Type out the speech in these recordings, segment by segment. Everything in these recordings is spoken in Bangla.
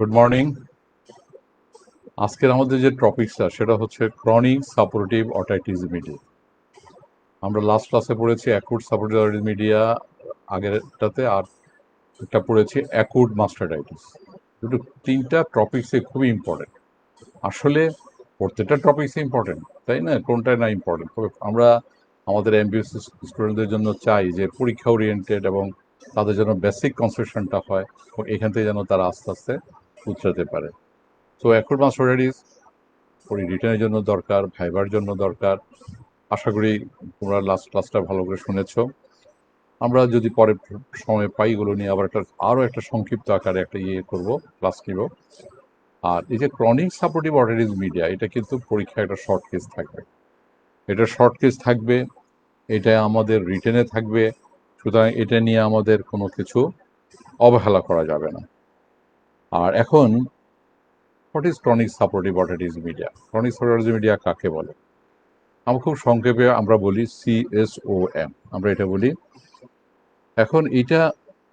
Good morning. আজকের আমাদের যে টপিকটা সেটা হচ্ছে ক্রনিক সাপোর্টিভ অটাইটিস মিডিয়া। আমরা লাস্ট ক্লাসে পড়েছি অ্যাকুট সাপোর্টিভ অটাইটিস মিডিয়া, আগেরটাতে আর একটা পড়েছি অ্যাকুট মাস্টার্ডাইটিস। দুটো তিনটা টপিকসে খুবই ইম্পর্টেন্ট। আসলে প্রত্যেকটা টপিকসে ইম্পর্টেন্ট, তাই না? কোনটাই না ইম্পর্টেন্ট। তবে আমরা আমাদের এমবিএসসি স্টুডেন্টদের জন্য চাই যে পরীক্ষা ওরিয়েন্টেড এবং তাদের জন্য বেসিক কনসেপশনটা হয় এবং এখান থেকে যেন তারা আস্তে আস্তে উতরাতে পারে। তো অ্যাকুট মাস্টার্ডাইটিস রিটার্নের জন্য দরকার, ভাইবার জন্য দরকার। আশা করি তোমরা লাস্ট ক্লাসটা ভালো করে শুনেছো। আমরা যদি পরে সময় পাই এগুলো নিয়ে আবার আরও একটা সংক্ষিপ্ত আকারে একটা করব, ক্লাস নিব। আর এই যে ক্রনিক সাপোর্টিভ অটাইটিস মিডিয়া, এটা কিন্তু পরীক্ষায় একটা শর্ট কেস থাকবে। এটা শর্ট কেস থাকবে, এটা আমাদের রিটেনে থাকবে। সুতরাং এটা নিয়ে আমাদের কোনো কিছু অবহেলা করা যাবে না। আর এখন what is chronic suppurative otitis media? Chronic suppurative media কাকে বলে? আমরা খুব সংক্ষেপে আমরা বলি CSOM, আমরা এটা বলি। এখন এটা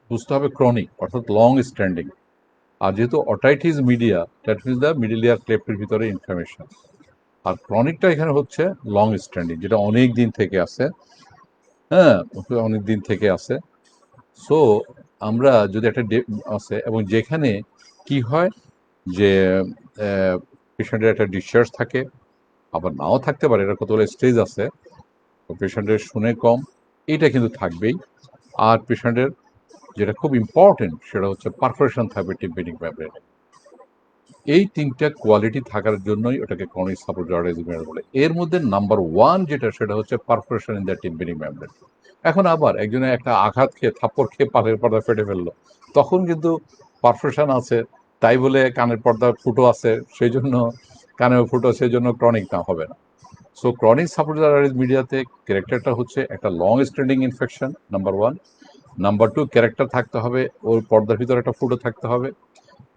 বুঝতে হবে ক্রনিক অর্থাৎ লং স্ট্যান্ডিং। আর যেহেতু otitis media, that means the middle ear ক্লেফটের ভিতরে ইনফ্লামেশন। আর ক্রনিকটা এখানে হচ্ছে লং স্ট্যান্ডিং, যেটা অনেক দিন থেকে আছে। হ্যাঁ, অনেক দিন থেকে আছে। সো আমরা যদি একটা আছে এবং যেখানে কি হয় যে পেশেন্টের একটা ডিসচার্জ থাকে, আবার নাও থাকতে পারে, এটা কতগুলো স্টেজ আছে। পেশেন্টের শুনে কম, এটা কিন্তু থাকবেই। আর পেশেন্টের যেটা খুব ইম্পর্টেন্ট সেটা হচ্ছে পারফরেশন থাকবে টিম্প্যানিক মেমব্রেনে। এই তিনটা কোয়ালিটি থাকার জন্যই ওটাকে ক্রনিক সাপোর্টিভ অটাইটিস মিডিয়া বলে। এর মধ্যে নাম্বার ওয়ান যেটা, সেটা হচ্ছে perforation in the tympanic membrane. এখন আবার একজনে একটা আঘাত খেয়ে থাপ্পড় খেয়ে পালের পর্দা ফেটে ফেললো, তখন কিন্তু পারফরেশন আছে, তাই বলে কানের পর্দা ফুটো আছে সেই জন্য কানেও ফুটো, সেই জন্য ক্রনিক না হবে না। সো ক্রনিক সাপোর্টিভ অটাইটিস মিডিয়াতে ক্যারেক্টারটা হচ্ছে একটা long standing infection, number one. Number two, character থাকতে হবে, ওর পর্দার ভিতরে একটা ফুটো থাকতে হবে।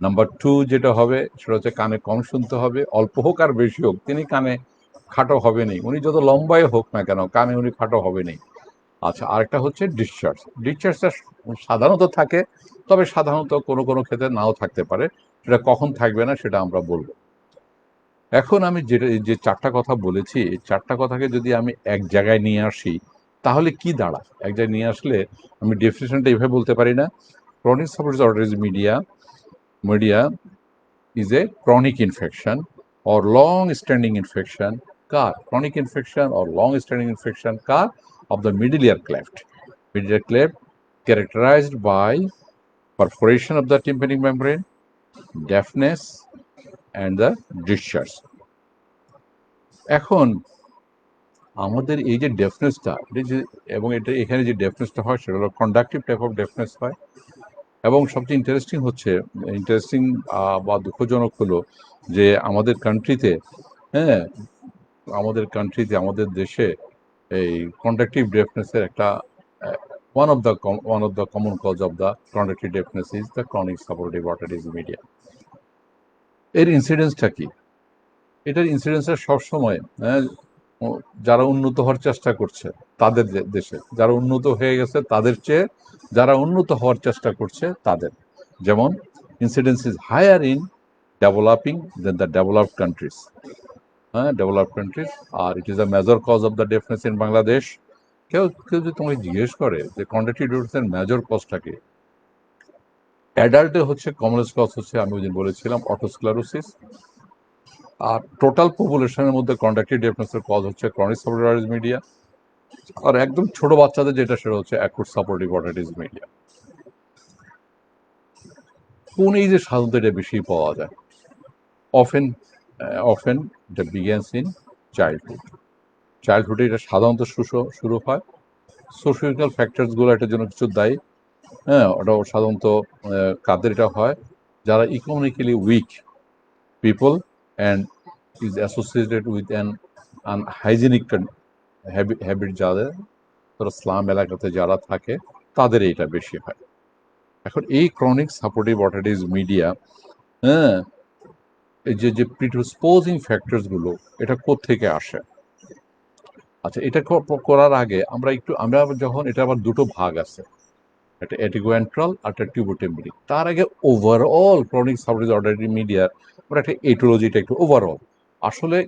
নাম্বার টু যেটা হবে সেটা হচ্ছে কানে কম শুনতে হবে, অল্প হোক আর বেশি হোক তিনি কানে খাটো হবেনই, উনি যত লম্বাই হোক না কেন কানে উনি খাটো হবেনই। আচ্ছা, আরেকটা হচ্ছে ডিসচার্জ। ডিসচার্জটা সাধারণত থাকে, তবে সাধারণত কোনো কোনো ক্ষেত্রে নাও থাকতে পারে। সেটা কখন থাকবে না সেটা আমরা বলবো। এখন আমি যেটা যে চারটা কথা বলেছি, এই চারটা কথাকে যদি আমি এক জায়গায় নিয়ে আসি তাহলে কি দাঁড়ায়? এক জায়গায় নিয়ে আসলে আমি ডেফিনেশনটা এইভাবে বলতে পারি না, chronic suppurative otitis media is a chronic infection or long standing infection car chronic infection or long standing infection car of the middle ear cleft characterized by perforation of the tympanic membrane, deafness and the discharge. এখন আমাদের এই যে ডেফনেসটা, এবং এটা এখানে যে ডেফনেসটা হয় সেটা হলো কন্ডাক্টিভ টাইপ অফ ডেফনেস হয়। এবং সবচেয়ে ইন্টারেস্টিং বা দুঃখজনক হলো যে আমাদের কান্ট্রিতে, হ্যাঁ, আমাদের দেশে এই কন্ডাক্টিভ ডেফনেসের একটা one of the common cause of the conductive deafness is the chronic suppurative otitis media. এর ইনসিডেন্সটা কি? এটার ইনসিডেন্সটা সবসময়, হ্যাঁ, যারা উন্নত হওয়ার চেষ্টা করছে তাদের দেশে, যারা উন্নত হয়ে গেছে তাদের চেয়ে যারা উন্নত হওয়ার চেষ্টা করছে তাদের, যেমন incidence is higher in developing than the developed countries. হ্যাঁ, ডেভেলপড কান্ট্রিজ। আর it is a major cause of the deafness in Bangladesh. কেউ কেউ যদি তোমাকে জিজ্ঞেস করে যে কন্ডাক্টিভ ডেফনেসের মেজর কজটা কি, অ্যাডাল্টে হচ্ছে কমনেস্ট কজ হচ্ছে, আমি ওই দিন বলেছিলাম, অটোস্ক্লেরোসিস। আর টোটাল পপুলেশনের মধ্যে কন্ডাক্টিভ ডেফনেসের কজ হচ্ছে ক্রনিক সাপোর্টিভ অটাইটিস মিডিয়া। আর একদম ছোট বাচ্চাদের যেটা সেটা হচ্ছে অ্যাকুট সাপোর্টিভ অটাইটিস মিডিয়া। কোন এইজে সাধারণত এটা বেশি পাওয়া যায়? অফেন অফেন এটা বিগেন্স ইন চাইল্ডহুডে এটা সাধারণত শুরু হয়। সোশিয়াল ফ্যাক্টরসগুলো এটার জন্য কিছু দায়ী। হ্যাঁ, ওটাও সাধারণত কাদের এটা হয়? যারা economically weak people and is associated with an unhygienic habit, যাদের ধরো স্লাম এলাকাতে যারা থাকে তাদের এইটা বেশি হয়। এখন এই ক্রনিক সাপোর্টিভ অটাইটিস মিডিয়া, হ্যাঁ, এই যে প্রিডিসপোজিং ফ্যাক্টরসগুলো এটা কোত্থেকে আসে? আচ্ছা, এটা করার আগে আমরা যখন, এটা আবার দুটো ভাগ আছে। একটা অ্যাটিগুয়ান্ট্রল আর একটা টিউবোটেম্পেনিক। তার আগে ওভারঅল ক্রনিক সাবডিউজ অর্ডারি মিডিয়ার আমরা একটা এটিওলজিটা একটু ওভারঅল। আসলে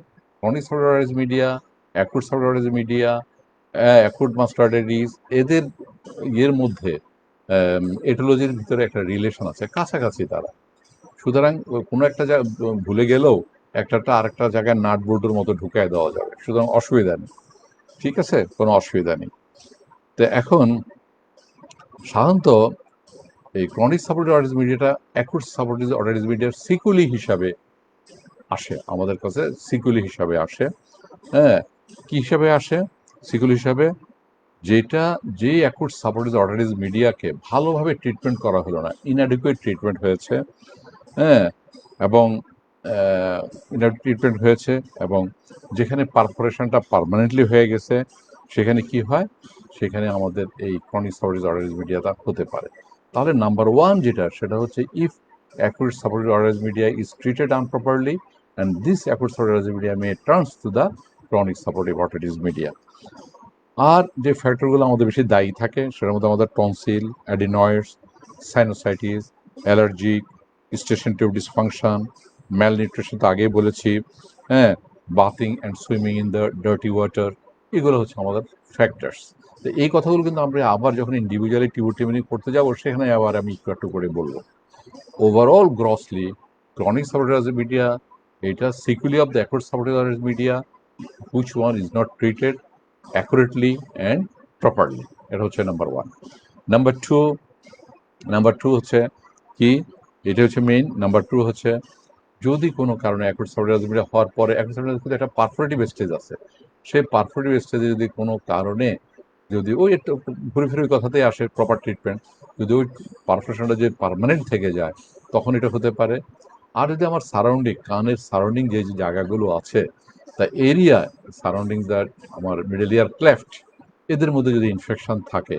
chronic subdues media, acute subdues media, acute mastoiditis এদের ইয়ের মধ্যে এটিওলজির ভিতরে একটা রিলেশন আছে, কাছাকাছি তারা। সুতরাং কোনো একটা ভুলে গেলেও একটা আরেকটা জায়গায় নাট বোল্টের মতো ঢুকায় দেওয়া যাবে, সুতরাং অসুবিধা নেই। ঠিক আছে, কোনো অসুবিধা নেই। তো এখন সাধারণত এই ক্রনিক সাপোর্টিভ অর্ডিস মিডিয়াটা অ্যাকুট সাপোর্টিভ অর্ডিস মিডিয়ার সিকুলি হিসাবে আসে আমাদের কাছে, সিকুলি হিসাবে আসে। হ্যাঁ, কি হিসাবে আসে? সিকুলি হিসাবে যেটা যে অ্যাকুট সাপোর্টিভ অর্ডিস মিডিয়াকে ভালোভাবে ট্রিটমেন্ট করা হলো না, ইনঅ্যাডিকুয়েট ট্রিটমেন্ট হয়েছে। হ্যাঁ, এবং ট্রিটমেন্ট হয়েছে এবং যেখানে পারফোরেশনটা পার্মানেন্টলি হয়ে গেছে সেখানে কি হয়, সেখানে আমাদের এই ক্রনিক সাপোর্টিভ অর্ডিস মিডিয়াটা হতে পারে। তাহলে নাম্বার ওয়ান যেটা, সেটা হচ্ছে if acute suppurative otitis media is treated improperly and this acute suppurative otitis media may turns to the chronic suppurative otitis media. আর যে ফ্যাক্টরগুলো আমাদের বেশি দায়ী থাকে সেটার মধ্যে আমাদের tonsil, adenoids, sinusitis, allergic, eustachian tube dysfunction, malnutrition তো আগেই বলেছি। হ্যাঁ, bathing and swimming in the dirty water, এগুলো হচ্ছে আমাদের ফ্যাক্টরস। তো এই কথাগুলো কিন্তু আমরা আবার যখন ইন্ডিভিজুয়ালি টিউবোটেমিনি করতে যাবো সেখানে আবার আমি একটু করে বলবো। Overall grossly chronic suppurative media, এটা sequelae of the acute suppurative media which one is not treated accurately and properly. এটা হচ্ছে নাম্বার ওয়ান। নাম্বার টু হচ্ছে কি, এটা হচ্ছে মেইন। নাম্বার টু হচ্ছে যদি কোনো কারণে অ্যাকুট সাপোর্টিভ মিডিয়া হওয়ার পরে অ্যাকুট সাপোর্টিভ কিন্তু একটা পারফোরেটিভ স্টেজ আছে, সেই পারফোরেটিভ স্টেজে যদি কোনো কারণে যদি ওই একটু ঘুরে ফিরে ওই কথাতেই আসে প্রপার ট্রিটমেন্ট, যদি ওই পারফোরেশনটা যে পার্মানেন্ট থেকে যায় তখন এটা হতে পারে। আর যদি আমার সারাউন্ডিং, কানের সারাউন্ডিং যে যে জায়গাগুলো আছে, তা এরিয়া সারাউন্ডিং দ্য আমার মিডল ইয়ার ক্লেফট, এদের মধ্যে যদি ইনফেকশন থাকে,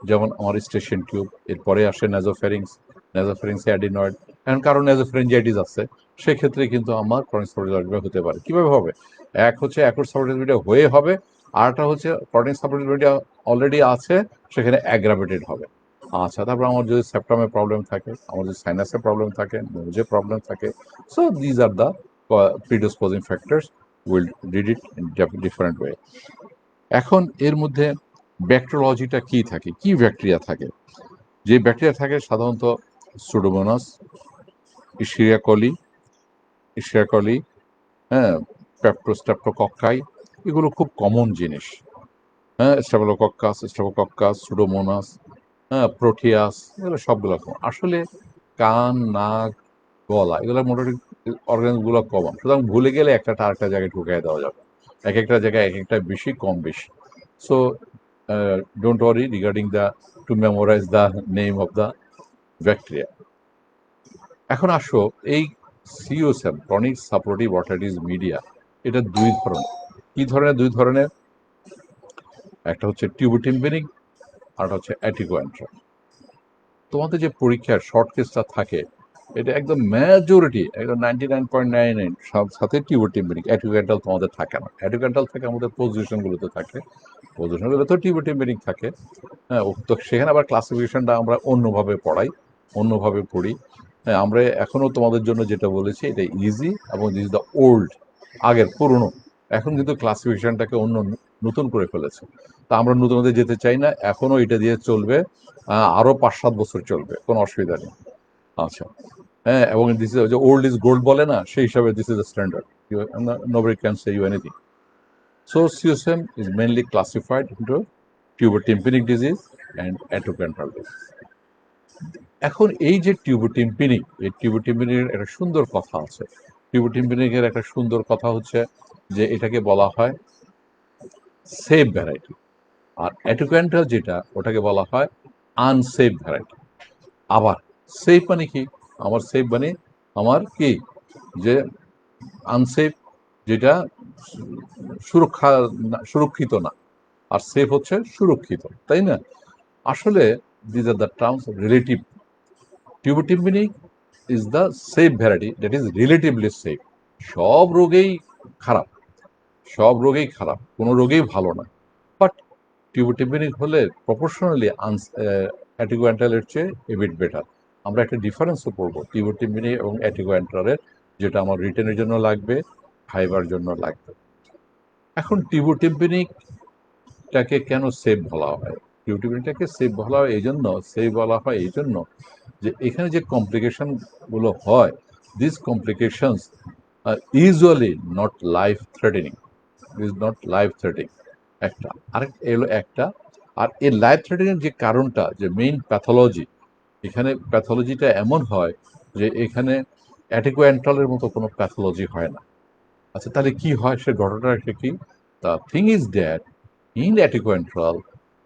যেমন আমার স্টেশন টিউব, এরপরে আসে ন্যাজোফ্যারিংস অ্যাডিনয়েড, এখন কারণ ন্যাজোফ্যারিঞ্জাইটিস আছে, সেক্ষেত্রে কিন্তু আমার ক্রনিক সাপোর্টিভ হতে পারে। কিভাবে হবে? এক হচ্ছে অ্যাকুট সাপোর্টিভ হয়ে হবে, আরটা হচ্ছে ক্রনিক সাপোর্টিভ অলরেডি আছে, সেখানে অ্যাগ্রাভেটেড হবে। আচ্ছা, তারপর আমার যদি সেপ্টামে প্রবলেম থাকে, আমার যদি সাইনাসে প্রবলেম থাকে, নোজে প্রবলেম থাকে, so these are the predisposing factors, will did it in different way. এখন এর মধ্যে ব্যাকটেরিওলজিটা কি থাকে, কি ব্যাকটেরিয়া থাকে? যে ব্যাকটেরিয়া থাকে সাধারণত সুডোমোনাস, ইশিয়াকলি, হ্যাঁ, স্ট্রেপ্টোকক্কাই, এগুলো খুব কমন জিনিস। হ্যাঁ, স্টেফোকক্কাস, সুডোমোনাস, হ্যাঁ, প্রোটিয়াস, এগুলো সবগুলো কমন। আসলে কান, নাক, গলা, এগুলো মোটামুটি অর্গানগুলো কমন, সুতরাং ভুলে গেলে একটা আরেকটা জায়গায় ঢুকিয়ে দেওয়া যাবে, এক একটা জায়গায় এক একটা বেশি কম বেশি। So don't worry regarding the to memorize the name of the bacteria. এখন আসো এই CSOM, chronic suppurative otitis media, এটা দুই ধরনের। কি ধরনের? দুই ধরনের। একটা হচ্ছে টিউবোটিম্পেনিক, আর হচ্ছে অ্যাটিকোয়ান্ট্রাল। তোমাদের যে পরীক্ষার শর্ট কেসটা থাকে, এটা একদম মেজরিটি, একদম 99.99 সাথে টিউবোটিম্পেনিক, অ্যাটিকোয়ান্ট্রাল তোমাদের থাকে না। অ্যাটিকোয়ান্ট্রাল থাকে আমাদের পজিশনগুলোতে থাকে, পজিশনগুলোতে টিউবোটিম্পেনিক থাকে। হ্যাঁ, তো সেখানে আবার ক্লাসিফিকেশনটা আমরা অন্যভাবে পড়াই, অন্যভাবে পড়ি। হ্যাঁ, আমরা এখনও তোমাদের জন্য যেটা বলেছি এটা ইজি, এবং দিস ইজ দ্য ওল্ড, আগের পুরনো। এখন কিন্তু ক্লাসিফিকেশনটাকে অন্য নতুন করে ফেলেছে, তা আমরা নতুনতে যেতে চাই না, এখনও এটা দিয়ে চলবে, আরও 5-7 বছর চলবে, কোনো অসুবিধা নেই। আচ্ছা, হ্যাঁ, এবং দিস ইজ যে ওল্ড ইজ গোল্ড বলে না, সেই হিসাবে this is the standard, nobody can say you anything. So CSM is mainly classified into tubotympanic disease and atopical disease. এখন এই যে টিউবোটিম্পেনিক, এই টিউবোটিম্পেনিকের একটা সুন্দর কথা আছে। টিউবোটিম্পেনিকের একটা সুন্দর কথা হচ্ছে যে এটাকে বলা হয় সেফ ভ্যারাইটি, আর অ্যাটোক্যান্টাল যেটা, ওটাকে বলা হয় আনসেফ ভ্যারাইটি। আবার সেফ মানে কি? আমার সেফ মানে আমার কি, যে আনসেফ যেটা সুরক্ষিত না, আর সেফ হচ্ছে সুরক্ষিত, তাই না? আসলে these are the terms relative. Tubotympanic is the safe variety, that is relatively safe. সব রোগেই খারাপ, সব রোগেই খারাপ, কোনো রোগেই ভালো না, বাট টিউবোটিম্পানিক হলে প্রপোর্শনালি অ্যাটিকোঅ্যান্টালের চেয়ে এবিট বেটার। আমরা একটা ডিফারেন্সও পড়বো টিউবোটিম্পানি এবং অ্যাটিকোঅ্যান্টালের, যেটা আমার রিটেনের জন্য লাগবে, ফাইবার জন্য লাগবে। এখন টিউবোটিম্পানিকটাকে কেন সেভ বলা হয়? টিউবোটিম্পানিকটাকে সেভ বলা হয় এই জন্য যে এখানে যে কমপ্লিকেশন গুলো হয়, this complications are usually not life threatening, is not life threatening একটা। আরেক এলো একটা, আর এই লাইফ থ্রেটেনিং যে কারণটা, যে মেইন প্যাথোলজি, এখানে প্যাথোলজিটা এমন হয় যে এখানে অ্যাটিকোঅ্যান্ট্রালের মতো কোনো প্যাথোলজি হয় না। আচ্ছা, তাহলে কি হয়, সে ঘটনাটা কি? The thing is that in atticoantral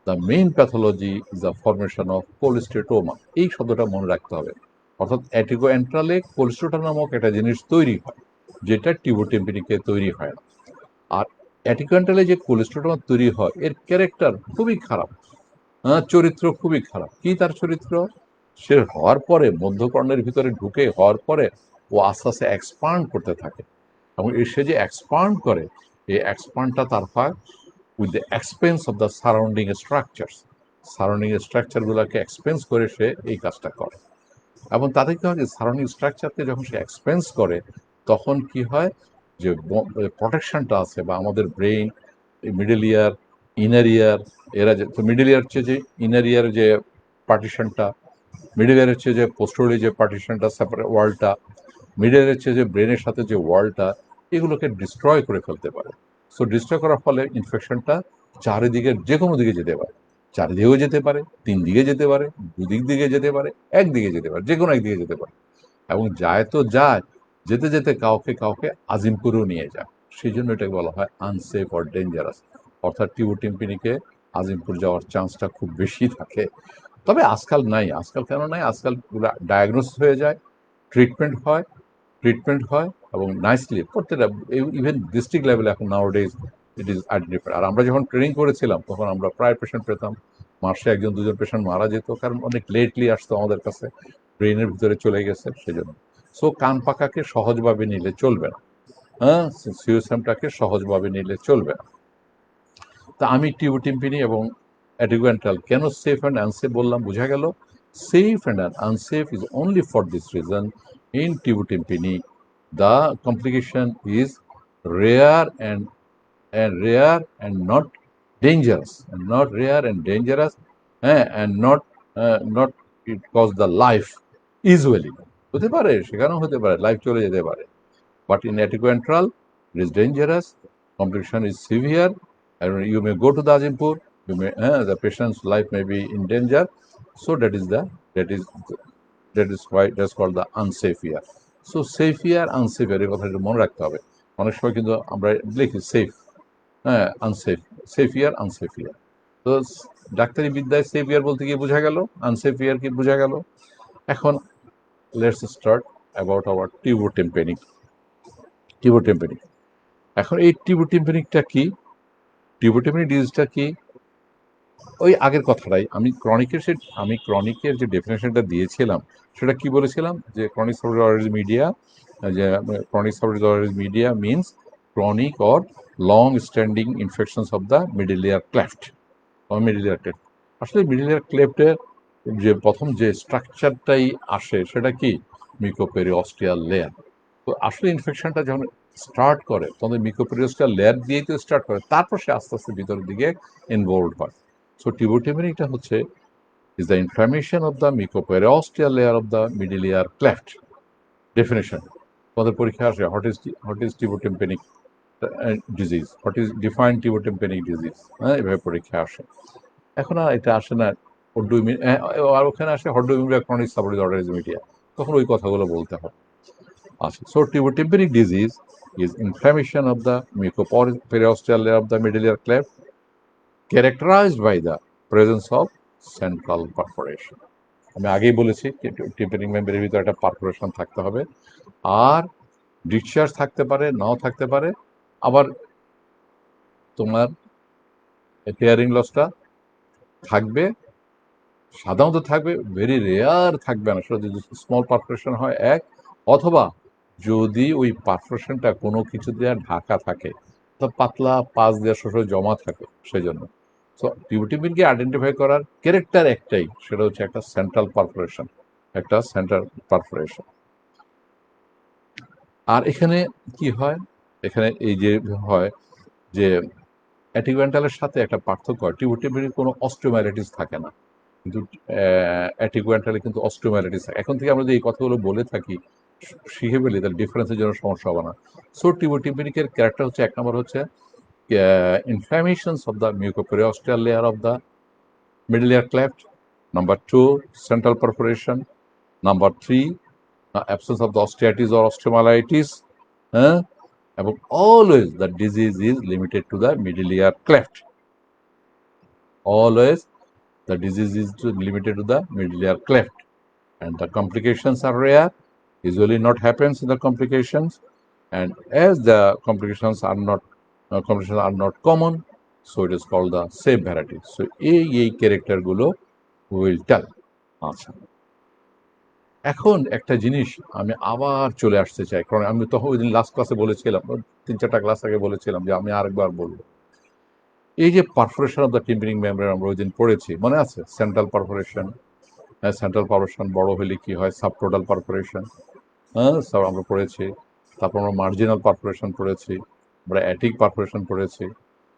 the main pathology is the formation of cholesteatoma. এই শব্দটা মনে রাখতে হবে। অর্থাৎ অ্যাটিকোঅ্যান্ট্রালে কোলেস্টেটোমা নামক একটা জিনিস তৈরি হয়, যেটা টিউবোটিম্পানিকে তৈরি হয় না। আর অ্যাটিকোঅ্যান্ট্রালে যে কোলেস্টেটোমা তৈরি হয়, এর ক্যারেক্টার খুবই খারাপ, চরিত্র খুবই খারাপ। কি তার চরিত্র? সে হওয়ার পরে মধ্যকর্ণের ভিতরে ঢুকে হওয়ার পরে ও আস্তে আস্তে এক্সপান্ড করতে থাকে, এবং সে যে এক্সপান্ড করে, এই এক্সপান্ডটা তার হয় with the expense of the surrounding স্ট্রাকচারগুলোকে এক্সপেন্স করে সে এই কাজটা করে। এবং তাতে কি হয় যে সারাউন্ডিং স্ট্রাকচারকে যখন সে এক্সপেন্স করে, তখন কি হয় যে প্রোটেকশনটা আছে, বা আমাদের ব্রেইন, মিডল ইয়ার, ইনার ইয়ার, এরা যে, তো মিডল ইয়ার হচ্ছে যে ইনার ইয়ার যে পার্টিশনটা, মিডল ইয়ার হচ্ছে যে পোস্টোরিয়ালি যে পার্টিশনটা, সেপারেট ওয়ালটা, মিডল হচ্ছে যে ব্রেনের সাথে যে ওয়ালটা, এগুলোকে ডিস্ট্রয় করে ফেলতে পারে। সো ডিস্ট্রয় করার ফলে ইনফেকশনটা চারিদিকে যে কোনো দিকে যেতে পারে, চারিদিকেও যেতে পারে, তিন দিকে যেতে পারে, দুদিক দিকে যেতে পারে, একদিকে যেতে পারে, যে কোনো একদিকে যেতে পারে। এবং যায় তো যায়, যেতে যেতে কাউকে কাউকে আজিমপুরেও নিয়ে যায়। সেই জন্য এটাকে বলা হয় আনসেফ অর ডেঞ্জারাস। অর্থাৎ টিউবোটিম্পানিকে আজিমপুর যাওয়ার চান্সটা খুব বেশি থাকে। তবে আজকাল নাই, আজকাল কেন নাই, আজকাল ডায়াগনোসিস হয়ে যায়, ট্রিটমেন্ট হয়, এবং নাইসলি প্রত্যেকটা, ইভেন ডিস্ট্রিক্ট লেভেলে এখন নাওডেজ ইট ইজ আইডেন্টিফাইড। আর আমরা যখন ট্রেনিং করেছিলাম, তখন আমরা প্রায় পেশেন্ট পেতাম, মাসে একজন দুজন পেশেন্ট মারা যেত, কারণ অনেক লেটলি আসতো আমাদের কাছে, ব্রেনের ভিতরে চলে গেছে সেজন্য। সো কান পাকাকে সহজভাবে নিলে চলবে না, হ্যাঁ, সিওসিয়ামটাকে সহজভাবে নিলে চলবে না। তা আমি টিউবোটিম্পানি এবং অ্যাটিকোঅ্যান্ট্রাল কেন সেফ অ্যান্ড আনসেফ বললাম, বোঝা গেল। Safe and unsafe is only for this reason in tubotympanic the complication is rare and not dangerous, and not it cause the life usually, হতে পারে, সেখানেও হতে পারে, লাইফ চলে যেতে পারে। But in aticoantral, it is dangerous, complication is severe, and you may go to the Azimpur, the patient's life may be in danger. So that is why that's called the unsafe year. So safe ear unsafe ear, এই কথাটা মনে রাখতে হবে। অনেক সময় কিন্তু আমরা লিখি সেফ, হ্যাঁ, আনসেফ, সেফ ইয়ার আনসেফ ইয়ার। তো ডাক্তারি বিদ্যায় সেফ ইয়ার বলতে কি বোঝা গেল, আনসেফ ইয়ার কি বোঝা গেল। এখন লেটস স্টার্ট অ্যাবাউট আওয়ার টিউবোটেম্পেনিক। এখন এই টিউবোটেম্পেনিকটা কি, টিউবোটেম্পেনিক ডিজিজটা কি? ওই আগের কথাটাই, আমি ক্রনিকের যে ডেফিনেশনটা দিয়েছিলাম, সেটা কি বলেছিলাম, যে ক্রনিক সাবডিউরাল মিডিয়া, যে chronic subdural media means chronic or long standing infections of the middle ear cleft. আসলে মিডল ইয়ার ক্লেফটের যে প্রথম যে স্ট্রাকচারটাই আসে, সেটা কি, মিকোপেরিঅস্টিয়াল লেয়ার। তো আসলে ইনফেকশনটা যখন স্টার্ট করে, তখন মিকোপেরিঅস্টিয়াল লেয়ার দিয়েই তো স্টার্ট করে, তারপর সে আস্তে আস্তে ভিতরের দিকে ইনভলভ হয়। So টিউবোটেমিনিকটা হচ্ছে is the inflammation of the mucoperiosteal layer of the middle ear cleft. Definition. তোমাদের পরীক্ষা আসে, what is tubotympanic disease, what is define tubotympanic disease, হ্যাঁ, এভাবে পরীক্ষা আসে। এখন আর এটা আসে না আর ওখানে আসে হর্ডোমিউরিয়া ক্রনিক সাবডিউরাল মিডিয়া, তখন ওই কথাগুলো বলতে হয়। আচ্ছা, so tubotympanic disease is inflammation of the mucoperiosteal layer of the middle ear cleft characterized by the presence of central perforation. আমি আগেই বলেছি টিম্পানিক মেম্বারের ভিতরে একটা পারফোরেশন থাকতে হবে, আর ডিসচার্জ থাকতে পারে, নাও থাকতে পারে। আবার তোমার হেয়ারিং লসটা থাকবে, সাধারণত থাকবে, ভেরি রেয়ার থাকবে না, সেটা যদি স্মল পারফোরেশন হয় এক, অথবা যদি ওই পারফোরেশনটা কোনো কিছু দিয়ে ঢাকা থাকে, তো পাতলা পাশ দিয়ে শোষণ জমা থাকে, সেই জন্য। সো টিউবিটিমিনকে আইডেন্টিফাই করার ক্যারেক্টার একটাই, সেটা হচ্ছে একটা সেন্ট্রাল পারফোরেশন, একটা সেন্ট্রাল পারফোরেশন। আর এখানে কি হয়, এখানে এই যে হয় যে অ্যাটিকুয়েন্টালের সাথে একটা পার্থক্য হয়, টিউবিটিমিনের কোনো অস্টিওমাইলাইটিস থাকে না, কিন্তু অ্যাটিকুয়েন্টালে কিন্তু অস্টিওমাইলাইটিস থাকে। এখন থেকে আমরা যদি এই কথাগুলো বলে থাকি, শিখে ফেলি, তাহলে ডিফারেন্সের জন্য সমস্যা হবে না। সো টিউবিটিমিনিকের ক্যারেক্টার হচ্ছে, এক নম্বর হচ্ছে inflammations of the mucoperiosteal layer of the middle ear cleft. Number two, central perforation. Number three, absence of the osteitis or osteomyelitis. এবং always the disease is limited to the middle ear cleft. Always the disease is limited to the middle ear cleft. And the complications are rare, usually not happens in the complications. And as the complications are not common, so it is called the safe variety. So এই ক্যারেক্টার গুলো উইল টেল। আচ্ছা, এখন একটা জিনিস আমি আবার চলে আসতে চাই, কারণ আমি তখন ওই দিন লাস্ট ক্লাসে বলেছিলাম, 3-4টা ক্লাস আগে বলেছিলাম যে আমি আরেকবার বলবো। এই যে perforation of the tympanic membrane আমরা ওই দিন পড়েছি, মনে আছে? সেন্ট্রাল পারফোরেশন, সেন্ট্রাল পারফোরেশন বড় হলে কি হয়, সাবটোটাল পারফোরেশন, সব আমরা পড়েছি। তারপর আমরা মার্জিনাল পারফোরেশন পড়েছি, আমরা অ্যাটিক পারফোরেশন পড়েছি।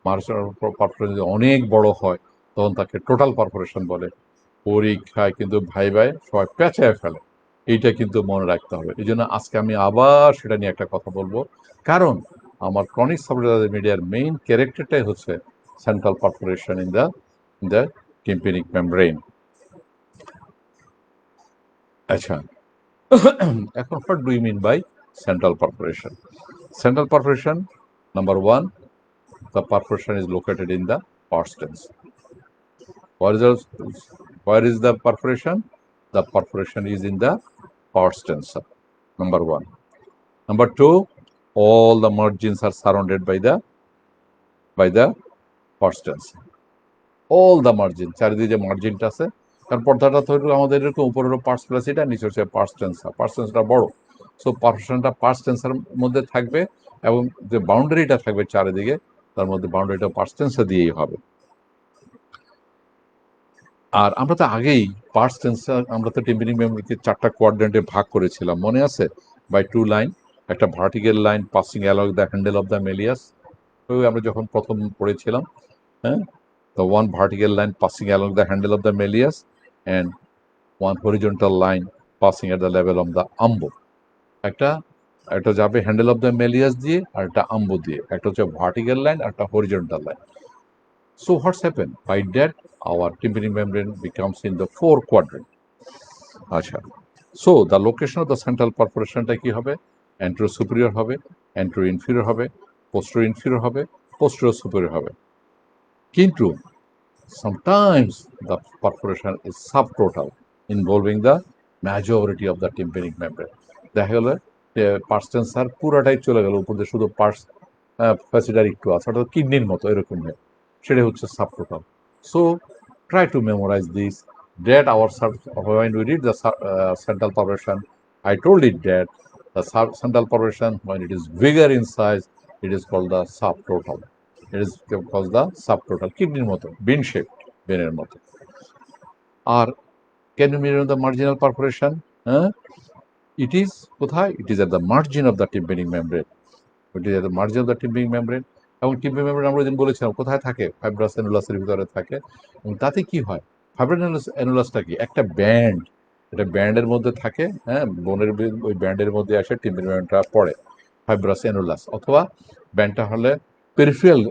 মার্জিনাল পারফোরেশন যদি অনেক বড় হয় তখন তাকে টোটাল পারফোরেশন বলে। পরীক্ষায় কিন্তু ভাই সবাই পেঁচায় ফেলে, এইটা কিন্তু মনে রাখতে হবে। এই জন্য আজকে আমি আবার সেটা নিয়ে একটা কথা বলবো, কারণ আমার ক্রনিক সাবটোটাল মিডিয়ার মেইন ক্যারেক্টারটাই হচ্ছে central perforation in the tympanic membrane. আচ্ছা, এখন what do you mean by central perforation? Central perforation, number one, the perforation is located in the pars stens. Where is the perforation? The perforation is in the pars stens, number one. Number two, all the margins are surrounded by the pars stens. All the margin, চারিদিকে যে মার্জিনটা আছে, কারণ পর্দাটা তো আমাদের এরকম উপরের পার্স প্লাসিটা, নিচে হচ্ছে পার্স টেন্সার। পার্স টেন্সারটা বড়, সো পারফোরেশনটা পার্স টেন্সার মধ্যে থাকবে, এবং যে বাউন্ডারিটা থাকবে চারিদিকে, তার মধ্যে বাউন্ডারিটা পার্স টেন্সার দিয়েই হবে। আর আমরা তো আগেই পার্স টেন্সার, আমরা তো টিম্পানিক মেমব্রেনকে 4টা কোয়াড্রেন্টে ভাগ করেছিলাম, মনে আছে? বাই 2 লাইন, একটা vertical line passing along the handle of the malleus, ওই আমরা যখন প্রথম পড়েছিলাম, হ্যাঁ, the one vertical line passing along the handle of the malleus and one horizontal line passing at the level of the umbo. একটা একটা যাবে হ্যান্ডেল অফ দ্য মেলিয়াস দিয়ে, আর একটা আম্বু দিয়ে, একটা হচ্ছে ভার্টিক্যাল লাইন আর একটা horizontal line. So what's happen by that, our tympanic membrane becomes in the 4 quadrant. আচ্ছা, so the location of the central পারফোরেশনটা কি হবে? অ্যান্টেরো সুপিরিয়র হবে, অ্যান্টেরো ইনফিরিয়র হবে, পোস্টেরিয়র ইনফিরিয়র হবে, পোস্টেরিয়র সুপিরিয়র হবে। কিন্তু sometimes the perforation is subtotal, involving the majority of the tympanic membrane. দেখা গেল পার্স টেন্সার পুরাটাই চলে গেল, উপর দিয়ে শুধু পার্স ফ্যাসিটার একটু আছে, অর্থাৎ কিডনির মতো এরকম হয়, সেটা হচ্ছে subtotal. So try to memorize this, that our when we read the central perforation, I told it that the central perforation, when it is bigger in size, it is called the subtotal. It is called the subtotal, কিডনির মতো, বিন শেপ, বেনের মতো। আর can you mirror the marginal perforation? হ্যাঁ, ইট ইজ কোথায়? It is at the margin of the tympanic membrane. It is at the margin of the tympanic membrane. এবং টিম্পানিক মেমব্রেন আমরা যেদিন বলেছিলাম কোথায় থাকে? ফাইব্রাস অ্যানুলাসের ভিতরে থাকে। এবং তাতে কি হয়? ফাইব্রাস অ্যানুলাসটা কি? একটা ব্যান্ড, এটা ব্যান্ডের মধ্যে থাকে, হ্যাঁ, বোনের ওই ব্যান্ডের মধ্যে আসে টিম্পানিক মেমব্রেনটা পড়ে, ফাইব্রাস অ্যানুলাস। অথবা ব্যান্ডটা হলে peripherally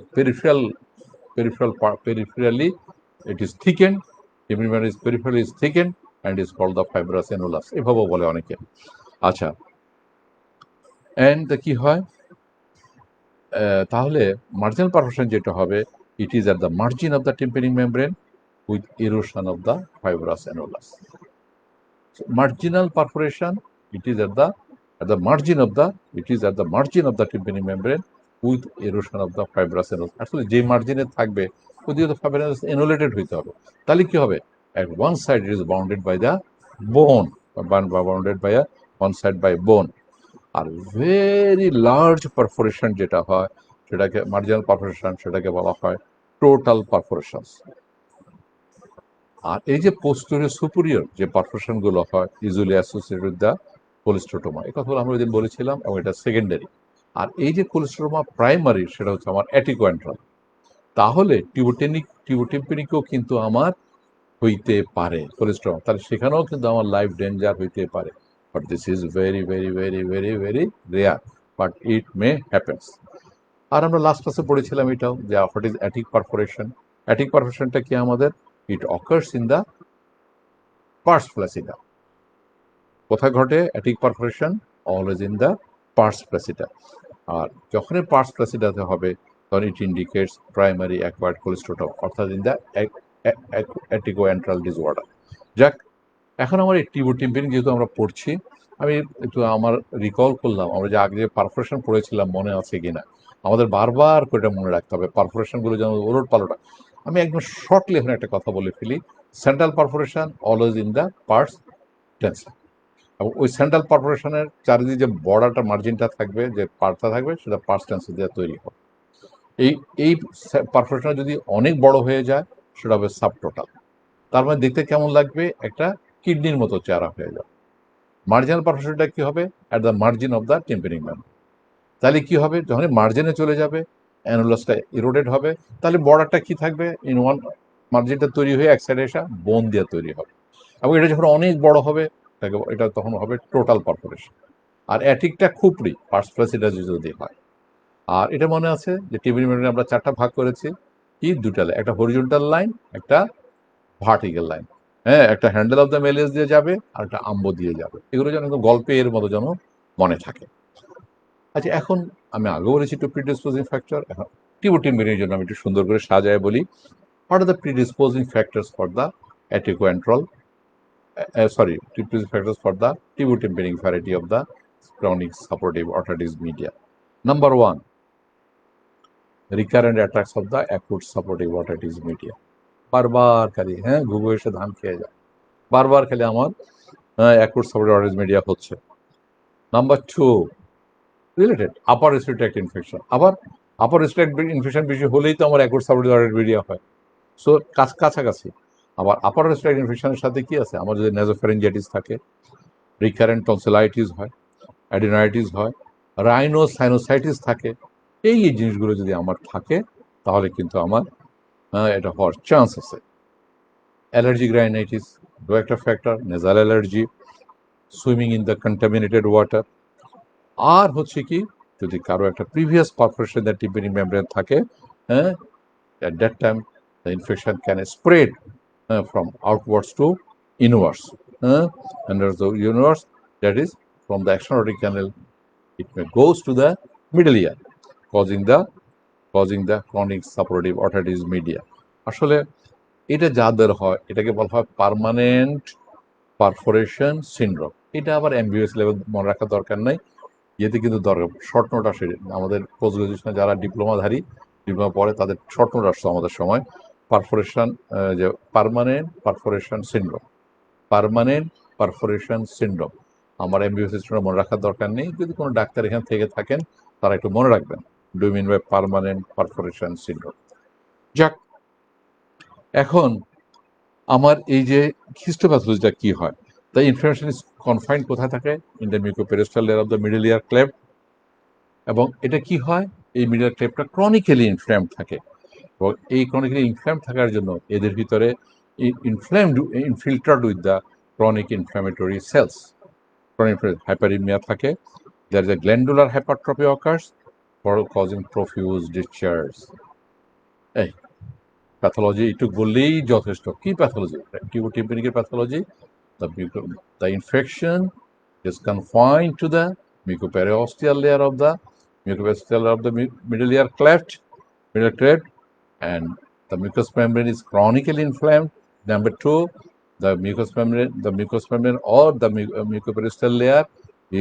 it is thickened, tympanic membrane is peripherally is thickened and is called the fibrous annulus, এভাবেও বলে অনেকে। আচ্ছা, এন্ড কি হয় তাহলে মার্জিনাল পারফোরেশন যেটা হবে, it is at the margin of the tympanic membrane with erosion of the fibrous annulus. So, marginal perforation, it is at the margin of the tympanic membrane with erosion of the fibrous annulus. আসলে যে মার্জিনে থাকবে ওদিকে তো fibrous annulated হইতে হবে, তাহলে কি হবে? At one side it is bounded by the bone, bounded by one side by bone. Are very large perforation যেটা হয়, সেটাকে মার্জিনাল পারফোরেশন, সেটাকে বলা হয় টোটাল পারফোরেশনস। আর এই যে পোস্টেরিয়র সুপিরিয়র যে পারফোরেশন গুলো হয় ইউজুয়ালি অ্যাসোসিয়েটেড উইথ দ্য কোলেস্ট্রোটোমা, এই কথাগুলো আমরা ওইদিন বলেছিলাম, এবং এটা সেকেন্ডারি। আর এই যে কোলেস্ট্রোটোমা প্রাইমারি, সেটা হচ্ছে আমার অ্যাটিকোয়ান্ট্রাল। তাহলে টিউবোটিম্পানিকেও কিন্তু আমার হইতে পারে কোলেস্ট্রল, তাহলে সেখানেও কিন্তু আমার লাইফ ডেঞ্জার হইতে পারে। But this is very very very very very rare, but it may happens. আর আমরা লাস্ট ক্লাসে পড়েছিলাম এটাও, যে what is attic perforation. Attic পারফোরেশনটা কি আমাদের? It occurs in the pars flaccida. কোথায় ঘটে attic perforation? Always in the pars flaccida. আর যখনই পার্স ফ্ল্যাসিডাতে হবে, তখন it indicates primary acquired cholesteatoma, অর্থাৎ ইন দ্য অ্যাটিকোঅ্যান্ট্রাল ডিসঅর্ডার। যাক, এখন আমার এই টিউবোটিম্পানি যেহেতু আমরা পড়ছি, আমি একটু আমার রিকল করলাম আমরা যে আগে যে পারফোরেশন পড়েছিলাম, মনে আছে কিনা। আমাদের বারবার করে এটা মনে রাখতে হবে, পারফোরেশনগুলো যেন ওলট পালটা। আমি একদম শর্টলি এখানে একটা কথা বলে ফেলি। Central perforation always in the pars tensa, এবং ওই সেন্ট্রাল পারফোরেশনের চারিদিকে যে বর্ডারটা মার্জিনটা থাকবে, যে পার্টটা থাকবে, সেটা পার্স টেন্সর দিয়ে তৈরি হবে। এই এই পারফোরেশন যদি অনেক বড় হয়ে যায়, সেটা হবে সাবটোটাল। তার মানে দেখতে কেমন লাগবে? একটা কিডনির মতো চেহারা হয়ে যাবে। মার্জিনাল পারফোরেশনটা কি হবে? At the margin of the tympanic membrane. তাহলে কি হবে? যখন মার্জিনে চলে যাবে, অ্যানুলাসটা ইরোডেড হবে, তাহলে বর্ডারটা কি থাকবে? ইন ওয়ান, মার্জিনটা তৈরি হয়ে এক সাইডে এসে বোন দিয়ে তৈরি হবে। এবং এটা যখন অনেক বড় হবে, এটা তখন হবে টোটাল পারফোরেশন। আর অ্যাটিকটা খুপড়ি, পার্স ফ্ল্যাসিডা যদি হয়। আর এটা মনে আছে যে টেম্পারিং মেমব্রেন আমরা চারটা ভাগ করেছি, কি? দুটা, একটা হরিজন্টাল লাইন, একটা ভার্টিক্যাল লাইন। হ্যাঁ, একটা হ্যান্ডেল অফ দ্য মেলেজ দিয়ে যাবে, আর একটা আম্ব দিয়ে যাবে। এগুলো যেন একদম গল্পের মতো যেন মনে থাকে। আচ্ছা, এখন আমি আগেও বলেছি একটু প্রিডিসপোজিং ফ্যাক্টর, এখন টিউবোটিম্পানির জন্য আমি একটু সুন্দর করে সাজায় বলি। What are the predisposing factors for the atticoantral, predisposing factors for the tubotympanic variety of the chronic supportive otitis media. Number one, recurrent attacks of the acute supportive otitis media. বারবার খালি ঘুঘু এসে ধান খেয়ে যায়, বারবার খালি আমার অ্যাকুট সাপোর্টিভ অটিস মিডিয়া হচ্ছে। Number two, related upper respiratory tract infection. আবার আপার রেসপিরেটরি ইনফেকশন বেশি হলেই তো আমার অ্যাকুট সাপোর্টিভ অটিস মিডিয়া হয়। সো কাছাকাছি। আবার আপার রেসপিরেটরি ইনফেকশনের সাথে কি আছে? আমার যদি নেজোফ্যারিঞ্জাইটিস থাকে, রিকারেন্ট টনসিলাইটিস হয়, অ্যাডিনাইটিস হয়, রাইনোসাইনোসাইটিস থাকে, এই জিনিসগুলো যদি আমার থাকে, তাহলে কিন্তু আমার এটা হওয়ার চান্স আছে। অ্যালার্জিক রাইনাইটিস দু একটা factor, nasal allergy, swimming in the contaminated water. আর হচ্ছে কি, যদি কারো একটা previous perforation the tympanic membrane থাকে, হ্যাঁ, at that time the infection can spread from outwards to inwards, and there's the inwards, that is from the external canal, it may goes to the middle ear, causing the chronic suppurative otitis media. আসলে এটা যাদের হয়, এটাকে বলা হয় পার্মানেন্ট পারফোরেশন সিনড্রোম। এটা আবার এমবিবিএস লেভেল মনে রাখার দরকার নাই, এতে কিন্তু দরকার শর্ট নোট আসে। আমাদের পোস্ট গ্রাজুয়েশনে যারা ডিপ্লোমাধারী, ডিপ্লোমা পড়ে, তাদের শর্ট নোট আসতো আমাদের সময়, পারফোরেশন, যে permanent perforation syndrome, permanent perforation syndrome. আমার এমবিবিএস স্টুডেন্ট মনে রাখার দরকার নেই, যদি কোনো ডাক্তার এখানে থেকে থাকেন তারা একটু মনে রাখবেন, do mean by permanent perforation syndrome. যাক, এখন আমার এই যে হিস্টোপ্যাথোলজিটা কি হয়, দ্য ইনফ্লামেশন ইজ কনফাইন্ড কোথায় থাকে? In the mucoperiosteal layer of the middle ear cleft. এবং এটা কি হয়? এই মিডল ক্লেফটটা ক্রনিক্যালি ইনফ্ল্যামড থাকে, এবং এই ক্রনিক্যালি ইনফ্ল্যামড থাকার জন্য এদের ভিতরে infiltrated with the chronic inflammatory cells, chronic hyperaemia থাকে। There is a glandular hypertrophy occurs for causing profuse discharge. এই প্যাথোলজি একটু বললেই যথেষ্ট। কি প্যাথোলজি? টিউবোটিম্পানিকের pathology, the infection is confined to the mucoperiosteal layer of the middle ear cleft, and the mucous membrane is chronically inflamed. Number two, the mucous membrane or the mucoperiosteal layer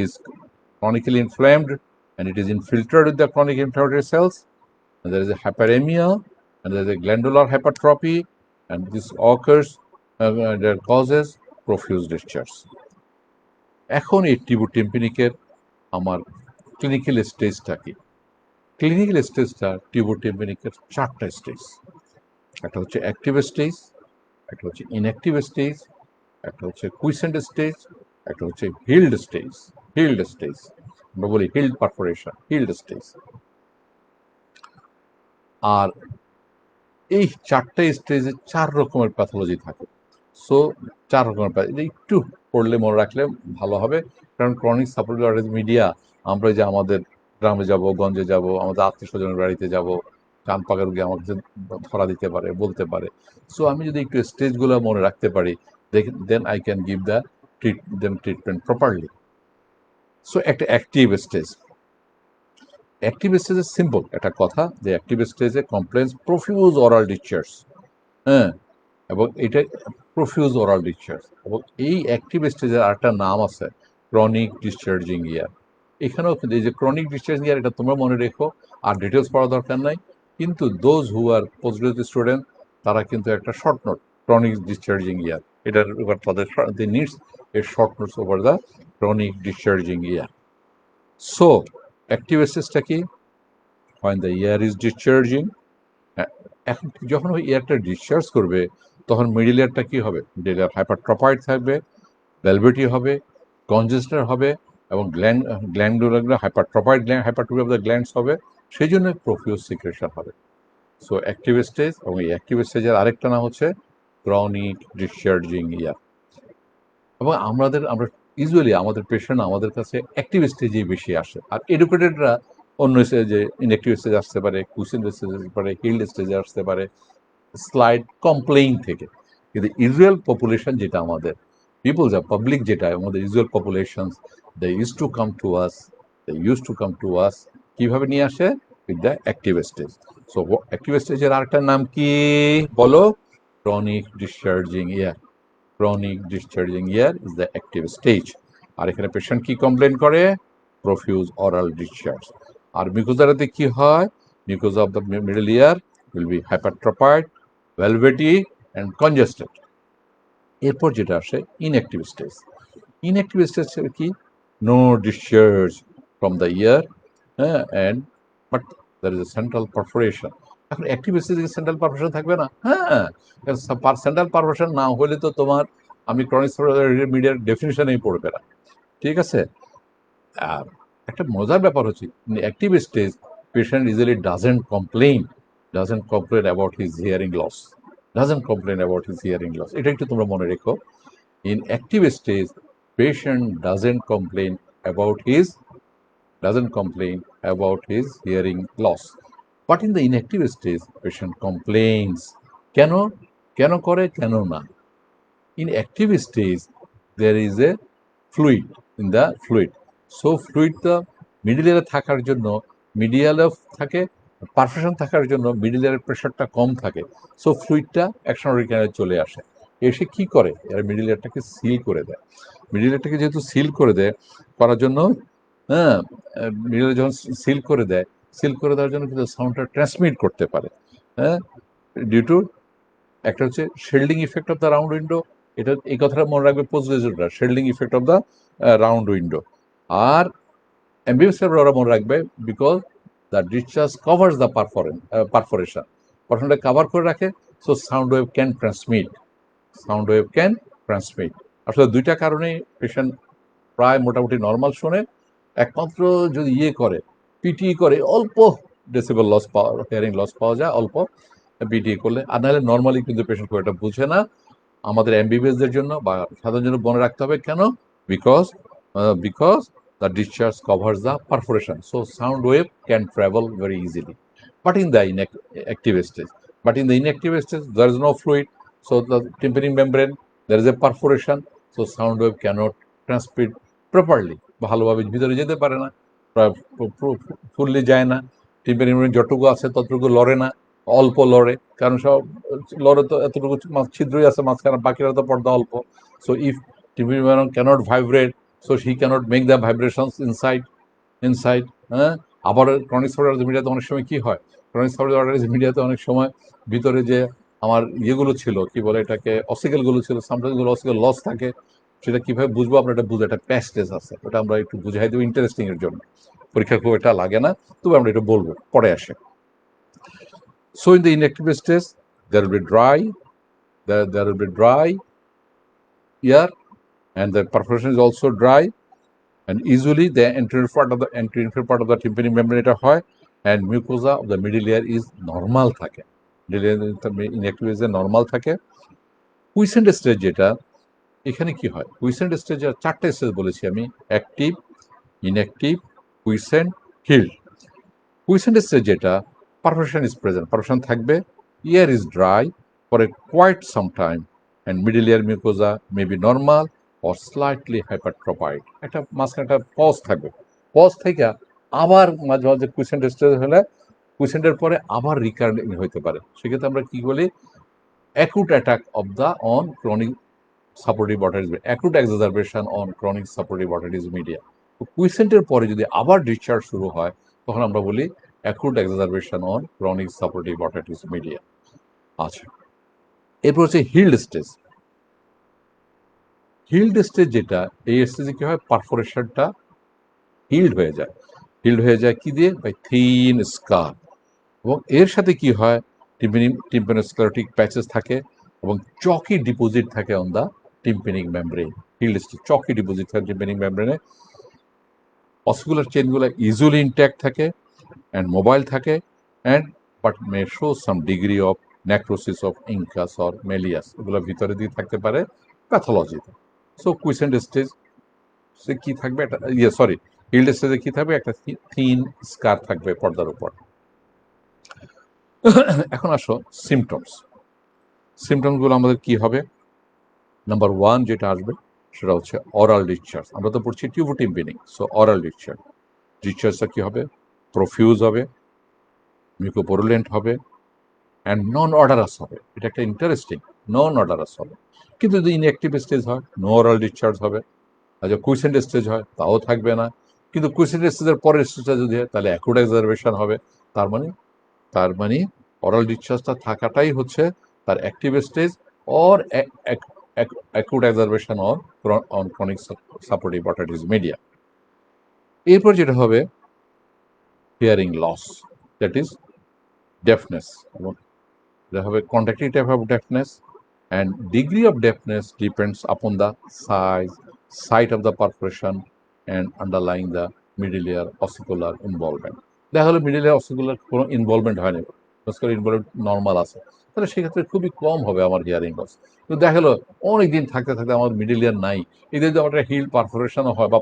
is chronically inflamed, and it is infiltrated with the chronic inflammatory cells, and there is a hyperemia, and there is a glandular hypertrophy, and this occurs, that causes profuse discharge. এখন এই টিউবোটিম্পানিকের আমার ক্লিনিক্যাল স্টেজটা কি? ক্লিনিক্যাল স্টেজটা টিউবোটিম্পানিকের চারটা স্টেজ। একটা হচ্ছে অ্যাক্টিভ স্টেজ, একটা হচ্ছে ইনঅ্যাক্টিভ স্টেজ, একটা হচ্ছে কুইসেন্ট স্টেজ, একটা হচ্ছে হিল্ড স্টেজ। হিল্ড স্টেজ আমরা বলি হিল্ড পারফোরেশন, হিল্ড স্টেজ। আর এই চারটে স্টেজে 4 রকমের প্যাথোলজি থাকে। সো 4 রকমের এটা একটু পড়লে মনে রাখলে ভালো হবে। কারণ ক্রনিক সাপোর্টিভ আর্টারি মিডিয়া আমরা যে আমাদের গ্রামে যাব, গঞ্জে যাব, আমাদের আত্মীয়-স্বজনের বাড়িতে যাব, কান পাকা রোগী আমাকে ধরা দিতে পারে, বলতে পারে। সো আমি যদি একটু স্টেজগুলো মনে রাখতে পারি, then I can give the treatment properly. So একটা অ্যাক্টিভ স্টেজ। অ্যাক্টিভ স্টেজে সিম্পল একটা কথা যে অ্যাক্টিভ স্টেজে কমপ্লেন্স প্রফিউজ অরাল ডিসচার্জ, হ্যাঁ, এবং এটা প্রফিউজ অরাল ডিসচার্জ। এবং এই অ্যাক্টিভ স্টেজের আরেকটা নাম আছে ক্রনিক ডিসচার্জিং ইয়ার। এখানেও কিন্তু এই যে ক্রনিক ডিসচার্জিং ইয়ার, এটা তোমরা মনে রেখো, আর ডিটেলস পড়া দরকার নাই। কিন্তু those who are post graduate student, তারা কিন্তু একটা short note chronic discharging ear, এটার এবার তাদের needs a short notes over the chronic discharging ear. So active স্টেজটা কি? when the air is discharging, এখন যখন ওই এয়ারটা ডিসচার্জ করবে তখন মিডিল এয়ারটা কি হবে? মিডিল এয়ার হাইপারট্রফাইড থাকবে, ভ্যালভিটি হবে, কনজেস্টার হবে, এবং গ্ল্যান্ডগুলো hypertrophied hypertrophy of the glands হবে, সেই জন্য প্রফিউজ সিক্রেশন হবে। সো অ্যাক্টিভ স্টেজ, এবং এই অ্যাক্টিভ স্টেজের আরেকটা নাম হচ্ছে ক্রনিক ডিসচার্জিং ইয়ার। এবং আমরা ইউজুয়ালি আমাদের পেশেন্ট আমাদের কাছে অ্যাক্টিভ স্টেজেই বেশি আসে। আর এডুকেটেডরা অন্য স্টেজে ইনঅ্যাক্টিভ স্টেজে আসতে পারে, কুইসেন্ট স্টেজে আসতে পারে, হিল্ড স্টেজে আসতে পারে, স্লাইড কমপ্লেইন থেকে। কিন্তু ইউজুয়াল পপুলেশন যেটা আমাদের পিপল, যা পাবলিক যেটা আমাদের usual population, they use to come to us কিভাবে নিয়ে আসে? With the active stage. So active স্টেজের আরেকটা নাম কি বলো? Chronic discharging ear. Chronic discharging ear is the active stage. আর এখানে পেশেন্ট কি কমপ্লেন করে? Profuse aural discharge. আর মিউকোজারাতে কি হয়? Mucosa of the middle ear will be hypertrophied, velvety and congested. এরপর যেটা আসে ইনঅ্যাক্টিভ স্টেজ। ইনঅ্যাক্টিভ স্টেজ কি? No discharge from the ear, হ্যাঁ, and but there is a central perforation. এখন অ্যাক্টিভ স্টেজে সেন্ট্রাল পারফোরেশন থাকবে না? হ্যাঁ, সেন্ট্রাল পারফোরেশন না হলে তো তোমার আমি ক্রনিক মিডিয়ার ডেফিনিশনেই পড়বে না, ঠিক আছে? আর একটা মজার ব্যাপার হচ্ছে active stage patient easily doesn't complain about his hearing loss, এটা একটু তোমরা মনে রেখো। In active stage patient doesn't complain about his hearing loss, but in the inactive stage patient complains. কেন কেন করে, কেন না? In active stage there is a fluid in the fluid, so fluid the middle ইয়ারে থাকার জন্য মিডিয়ালে থাকে, পারফেশন থাকার জন্য মিডল ইয়ারের প্রেশারটা কম থাকে। সো ফ্লুইডটা এক্সট্রানারি ক্যানেলে চলে আসে, এসে কি করে? এরা মিডল ইয়ারটাকে সিল করে দেয়। মিডল ইয়ারটাকে যেহেতু সিল করে দেয়, করার জন্য, হ্যাঁ, মিডল যখন সিল করে দেওয়ার জন্য কিন্তু সাউন্ডটা ট্রান্সমিট করতে পারে, হ্যাঁ, ডিউ টু একটা হচ্ছে shielding effect of the round window. এটা এই কথাটা মনে রাখবে পোস্ট গ্রাজুয়েটরা, shielding effect of the round window. আর এমবিবিএসরা ওরা মনে রাখবে because the discharge covers the perforation, পারফোরেশনটা কভার করে রাখে। So sound wave can transmit. আসলে দুইটা কারণেই পেশেন্ট প্রায় মোটামুটি নর্মাল শোনে। একমাত্র যদি করে পিটি করে, অল্প ডেসিবেল লস হিয়ারিং লস পাওয়া যায় অল্প পিটি করলে, আর নাহলে নর্মালি কিন্তু পেশেন্ট খুব একটা বুঝে না। আমাদের এমবিবিএসদের জন্য বা সাধারণ জন্য মনে রাখতে হবে কেন? Because the discharge covers the perforation, so sound wave can travel very easily. But in the inactive stage there is no fluid, so the tympanic membrane, there is a perforation, so sound wave cannot transmit properly, ভালোভাবে ভিতরে যেতে পারে না, ফুললি যায় না। টিম্পানিক মেমব্রেন যতটুকু আছে ততটুকু লড়ে না, অল্প লড়ে, কারণ সব লড়ে তো এতটুকু ছিদ্রই আছে মাঝখানে, বাকিরা তো পর্দা অল্প। So if tympanic membrane cannot vibrate, so he cannot make the vibrations inside, হ্যাঁ। আবার ক্রনিক সাপোর্টিভ মিডিয়াতে অনেক সময় কি হয়? ক্রনিক সাপোর্টিভ মিডিয়াতে অনেক সময় ভিতরে যে আমার ইয়েগুলো ছিল, কি বলে এটাকে, অসিকেলগুলো ছিল, সামটাইমস অসিকেল লস থাকে। সেটা কিভাবে বুঝবো? আমরা এটা বুঝবো, একটা প্যাসটেজ আছে, ওটা আমরা একটু বুঝাই দেবো ইন্টারেস্টিং এর জন্য। পরীক্ষা খুব এটা লাগে না, তবে আমরা এটা বলবো, পরে আসে। So in the inactive stage there will be there will be dry air, and the perforation is also dry, and usually the anterior part of the tympanic membrane এটা হয়, and mucosa of the middle ear is normal থাকে, middle ear inactive is normal থাকে। কুইসেন্ট স্টেজ যেটা, এখানে কি হয়, কুইসেন্ট স্টেজে 4টে স্টেজ বলেছি আমি, active, inactive, quiescent, healed. Quiescent stage যেটা, পারফোরেশন ইজ প্রেজেন্ট, পারফোরেশন থাকবে, ear is dry for a quite some time, and middle ear mucosa may be normal or slightly hypertrophied. একটা মাঝখানে একটা পজ থাকবে, পজ থেকে আবার মাঝে মাঝে কুইসেন্ট স্টেজ হলে কুইসেন্টের পরে আবার রিকার্ডিং হইতে পারে, সেক্ষেত্রে আমরা কি বলি, acute attack of the on chronic suppurative otitis, acute exacerbation on chronic suppurative otitis media. তো কুইসেন্টের পরে যদি আবার ডিসচার্জ শুরু হয়, তখন আমরা বলি acute exacerbation on chronic suppurative otitis media. আচ্ছা, এরপর হচ্ছে হিল্ড স্টেজ। হিল্ড স্টেজ যেটা, এই স্টেজে কি হয়, পারফোরেশনটা হিল্ড হয়ে যায়। হিল্ড হয়ে যায় কি দিয়ে, বাই থিন স্কার, এবং এর সাথে কি হয়, টিম্পানোস্ক্লেরোটিক প্যাচেস থাকে এবং চকি ডিপোজিট থাকে on the tympanic membrane. Healed stage chalky deposit থাকে টিম্পানিক মেমব্রেনে, অসিকুলার চেনগুলো ইউজুয়ালি ইনট্যাক্ট থাকে অ্যান্ড মোবাইল থাকে, and but may show some degree of necrosis of incus or malleus, এগুলো ভিতরে দিয়ে থাকতে পারে প্যাথোলজিতে। সো কুইসেন্ট স্টেজ সে কি থাকবে, একটা সরি, হিল্ড স্টেজে কি থাকবে, একটা থিন স্কার থাকবে পর্দার উপর। এখন আসো সিমটমস। সিমটমসগুলো আমাদের কি হবে, নাম্বার 1 যেটা আসবে সেটা হচ্ছে অরাল ডিসচার্জ। আমরা তো পড়ছি টিউবোটিম্পানি, সো অরাল ডিসচার্জ। ডিসচার্জটা কি হবে, প্রফিউজ হবে, মিউকোপোরুলেন্ট হবে, অ্যান্ড নন অর্ডারাস হবে। এটা একটা ইন্টারেস্টিং, নন অর্ডারাস হবে। কিন্তু যদি ইনঅ্যাক্টিভ স্টেজ হয়, নো অরাল ডিসচার্জ হবে। আচ্ছা, কুইসেন্ট স্টেজ হয়, তাও থাকবে না। কিন্তু কুইসেন্ট স্টেজের পরের স্টেজটা যদি হয়, তাহলে অ্যাকুট এক্সারবেশন হবে। তার মানে অরাল ডিসচার্জটা থাকাটাই হচ্ছে তার active stage, or acute exacerbation on chronic suppurative otitis media. এরপর যেটা হবে, hearing loss, that is deafness, এবং এটা হবে conductive type of deafness, and degree of deafness depends upon the size, site of the perforation, and underlying the middle ear ossicular involvement. দেখা হলো মিডল ইয়ার অসিকুলার কোনো ইনভলভমেন্ট হয়নি, ইনভলভমেন্ট নর্মাল আছে, তাহলে সেক্ষেত্রে খুবই কম হবে আমার হিয়ারিং লস। কিন্তু দেখা গেলো অনেক দিন থাকতে থাকতে আমার মিডল ইয়ার নাই, এদের যদি আমার হিল পারফোরেশনও হয় বা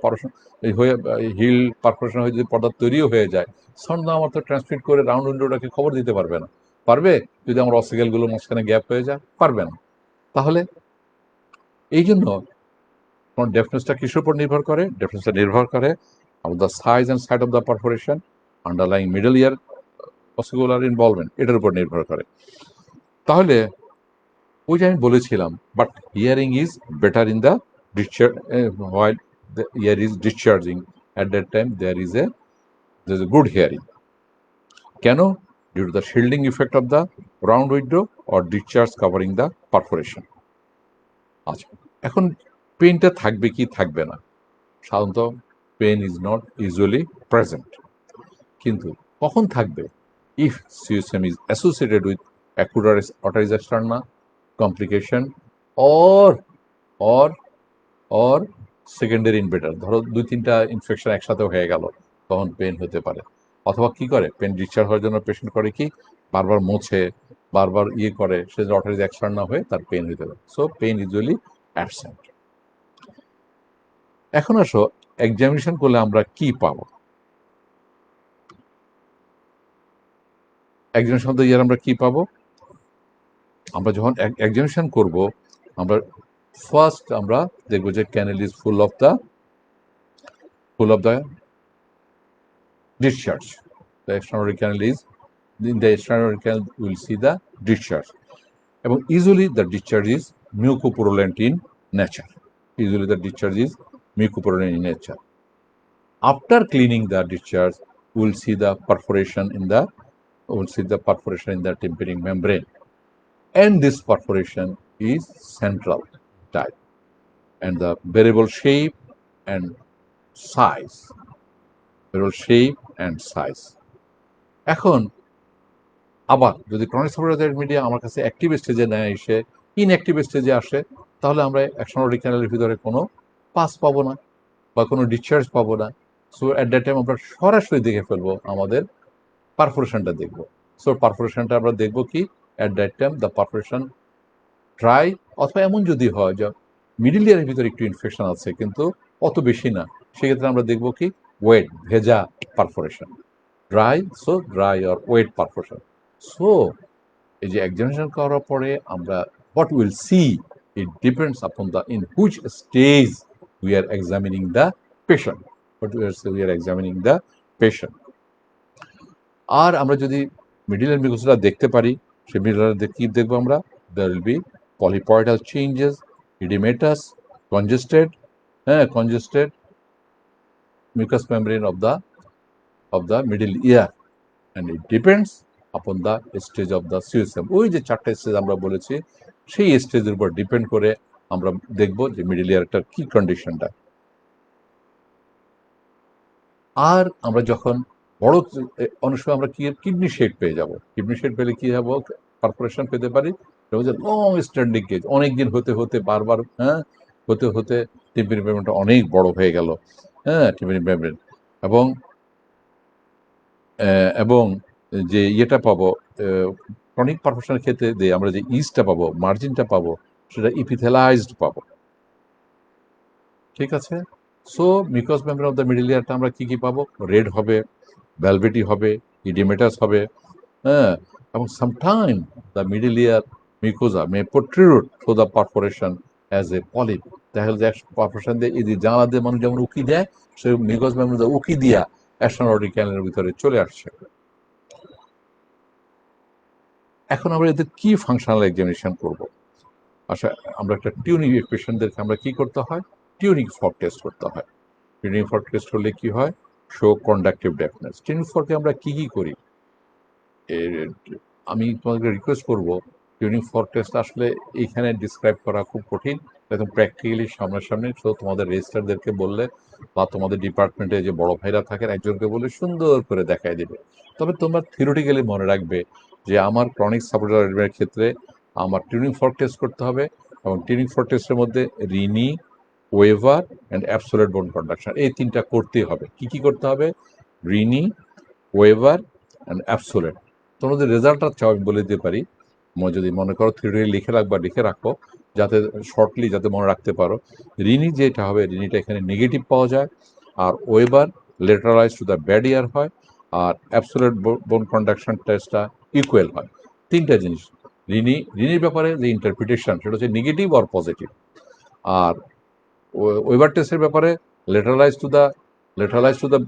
হয়ে হিল পারফোরেশন হয়ে যদি পর্দা তৈরিও হয়ে যায়, সাউন্ড আমার তো ট্রান্সমিট করে রাউন্ড উইন্ডোটাকে খবর দিতে পারবে না। পারবে যদি আমার অসিকেলগুলো মাঝখানে গ্যাপ হয়ে যায়? পারবে না। তাহলে এই জন্য ডেফনেসটা কিসের উপর নির্ভর করে, ডেফনেসটা নির্ভর করে of the size and side of the perforation, underlying middle ear ossicular involvement, এটার উপর নির্ভর করে। তাহলে ওই যে আমি বলেছিলাম, but hearing is better in the discharge, while the ear is discharging, at that time there is a good hearing. কেন? Due to the shielding effect of the round window or discharge covering the perforation. আচ্ছা, এখন পেনটা থাকবে কি থাকবে না? সাধারণত pen is not usually present, কিন্তু কখন থাকবে? If CSOM is associated with acute otitis externa complication, or or or secondary invader, ধরো 2-3টা ইনফেকশন একসাথে হয়ে গেল, তখন পেন হতে পারে। অথবা কি করে, পেন ডিসচার্জ হওয়ার জন্য পেশেন্ট করে কি, বারবার মোছে, বারবার করে, সে অটাইটিস এক্সটার্না হয়ে তার পেন হতে পারে। So pain usually absent. এখন আসো, এক্সামিনেশন করলে আমরা কি পাবো? এক্সামিনেশন তো ইয়ার আমরা কি পাবো? আমরা যখন এক্সামিনেশন করব, আমরা ফার্স্ট আমরা দেখবো যে canal is full of the discharge. The external canal is, in the external canal we will see the discharge. এবং usually the discharge is mucopurulent in nature. Usually the discharge is mucopurulent in nature. After cleaning the discharge, we will see the perforation in the tympanic membrane, and this perforation is central type, and the variable shape and size. এখন আবার যদি ক্রনিক সাপোর্টিভ মিডিয়া আমার কাছে অ্যাক্টিভ স্টেজে না এসে ইনঅ্যাক্টিভ স্টেজে আসে, তাহলে আমরা এক্সটার্নাল ক্যানেলের ভিতরে কোনো পাস পাবো না বা কোনো ডিসচার্জ পাবো না। সো অ্যাট দ্যাট টাইম আমরা সরাসরি দেখে ফেলবো, আমাদের পারফোরেশনটা দেখবো। সো পারফোরেশনটা আমরা দেখবো কি, at that time the perforation dry, অথবা এমন যদি হয় যে মিডিল ইয়ারের ভিতরে একটু ইনফেকশন আছে কিন্তু অত বেশি না, সেক্ষেত্রে আমরা দেখবো কি ওয়েট, ভেজা perforation, dry, so dry or wet perforation. So এই যে এক্সামিনেশন করার পরে আমরা what we'll see, it depends upon the in which stage we are examining the patient, we are examining the patient. আর আমরা যদি মিডিলের মিউকোসটা দেখতে পারি, সে মিডিলের কি দেখবো আমরা, there will be polypoidal changes, edematous, congested, congested mucous membrane of the middle ear, and it depends upon the stage of the CSM. ওই যে চারটা স্টেজ আমরা বলেছি, সেই স্টেজের উপর ডিপেন্ড করে আমরা দেখব যে মিডল ইয়ারটার কি কন্ডিশনটা। আর আমরা যখন বড়, অনেক সময় আমরা কি কিডনি শেড পেয়ে যাব, কিডনি শেড পেলে কি হবো, পারফোরেশন পেতে পারি, লং স্ট্যান্ডিং কেজ, অনেকদিন হতে হতে বারবার হতে হতে টিম্পানি মেমব্রেনটা অনেক বড় হয়ে গেল, টিম্পানি মেমব্রেন, এবং এবং যে ইয়েটা পাবো, ক্রনিক পারফোরেশনের ক্ষেত্রে যে আমরা যে ইজটা পাবো, মার্জিনটা পাবো, সেটা ইপিথেলাইজড পাবো। ঠিক আছে। So mucous membrane of the middle ইয়ারটা আমরা কি কি পাবো, রেড হবে, ভ্যালভেটি হবে, ইডিমেটাস হবে, এবং sometime the middle ear mucosa may protrude through the perforation as a polyp. দেখা যায় পারফোরেশন দিয়ে এই যে জানলা দিয়ে মানুষ যেমন উকি দেয়, সে মিউকাস মেমব্রেন উকি দিয়া অ্যাস্ট্রোনটিক ক্যানেলের ভিতরে চলে আসছে। এখন আমরা এদের কি ফাংশনাল এক্সামিনেশন করব। আচ্ছা, আমরা একটা টিউনিং পেশেন্টদেরকে আমরা কি করতে হয়, টিউনিং ফর্ক টেস্ট করতে হয়। টিউনিং ফর্ক টেস্ট করলে কি হয়, শো কন্ডাক্টিভ ডেফনেস। টিউনিং ফর্কে আমরা কি কি করি, আমি তোমাদেরকে রিকোয়েস্ট করব, টিউনিং ফর্ক টেস্ট আসলে এইখানে ডিসক্রাইব করা খুব কঠিন, একদম প্র্যাকটিক্যালি সামনাসামনি। সো তোমাদের রেজিস্টারদেরকে বললে বা তোমাদের ডিপার্টমেন্টে যে বড় ভাইরা থাকেন একজনকে বলে সুন্দর করে দেখাই দেবে। তবে তোমরা থিওরিটিক্যালি মনে রাখবে যে আমার ক্রনিক সাপোর্টার ক্ষেত্রে আমার টিউনিং ফর্ক টেস্ট করতে হবে, এবং টিউনিং ফর্ক টেস্টের মধ্যে Rini, waiver and absolute bone conduction, এই তিনটা করতেই হবে। কি কি করতে হবে, রিনি, ওয়েভার অ্যান্ড অ্যাবসোলিউট। তোমাদের রেজাল্টটা চাও আমি বলে দিতে পারি, যদি মনে করো থিওরি লিখে রাখবা, লিখে রাখো, যাতে শর্টলি যাতে মনে রাখতে পারো। রিনি যেটা হবে, রিনিটা এখানে নেগেটিভ পাওয়া যায়, আর Weber lateralise to the bad ear হয়, আর অ্যাবসোলিউট বোন কন্ডাকশন টেস্টটা ইকুয়াল হয়। তিনটা জিনিস। রিনির ব্যাপারে যে ইন্টারপ্রিটেশন সেটা হচ্ছে নেগেটিভ অর পজিটিভ, আর ওয়েভার টেস্টের ব্যাপারে lateralise to the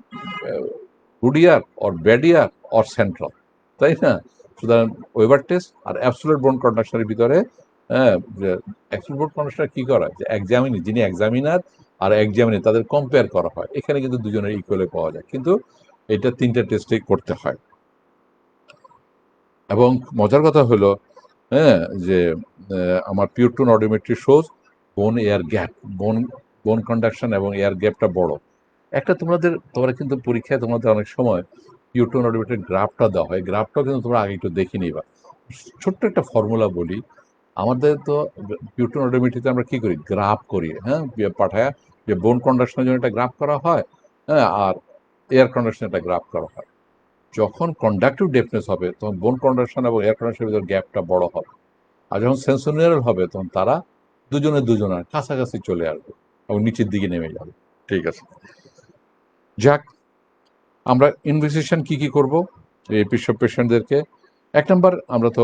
good ear or bad ear or central, তাই না? সুতরাং ওয়েভার টেস্ট আর অ্যাবসোলিউট বোন কন্ডাকশনের ভিতরে, অ্যাবসোলিউট বোন কন্ডাকশন কি করা হয়, যে যিনি এক্সামিনার আর এক্সামিনি তাদের কম্পেয়ার করা হয়, এখানে কিন্তু দুজনের ইকুয়ালে পাওয়া যায়, কিন্তু এটা তিনটা টেস্টেই করতে হয়। এবং মজার কথা হলো, যে আমার পিওর টু অডিওমেট্রি শোজ বোন এয়ার গ্যাপ, বোন কন্ডাকশন এবং এয়ার গ্যাপটা বড়। একটা তোমরা কিন্তু পরীক্ষায় তোমাদের অনেক সময় পিওর টু অডিওমেট্রির গ্রাফটা দেওয়া হয়, গ্রাফটাও কিন্তু তোমরা আগে একটু দেখে নিবা। ছোট্ট একটা ফর্মুলা বলি, আমাদের তো পিওর টু অডিওমেট্রিতে আমরা কি করি, গ্রাফ করি, পাঠায় যে বোন কন্ডাকশনের জন্য একটা গ্রাফ করা হয়, আর এয়ার কন্ডাকশনের একটা গ্রাফ করা হয়। যখন কন্ডাক্টিভ ডেফনেস হবে তখন বোন কন্ডাকশন এবং এয়ার কন্ডাকশনের ভিতরে গ্যাপটা বড় হবে, আর যখন সেন্সোনিয়াল হবে তখন তারা দুজনের কাছাকাছি চলে আসবে এবং নিচের দিকে নেমে যাবে। ঠিক আছে, যাক, আমরা ইনভেস্টিগেশন কি কি করব এই সব পেশেন্টদেরকে। এক নম্বর, আমরা তো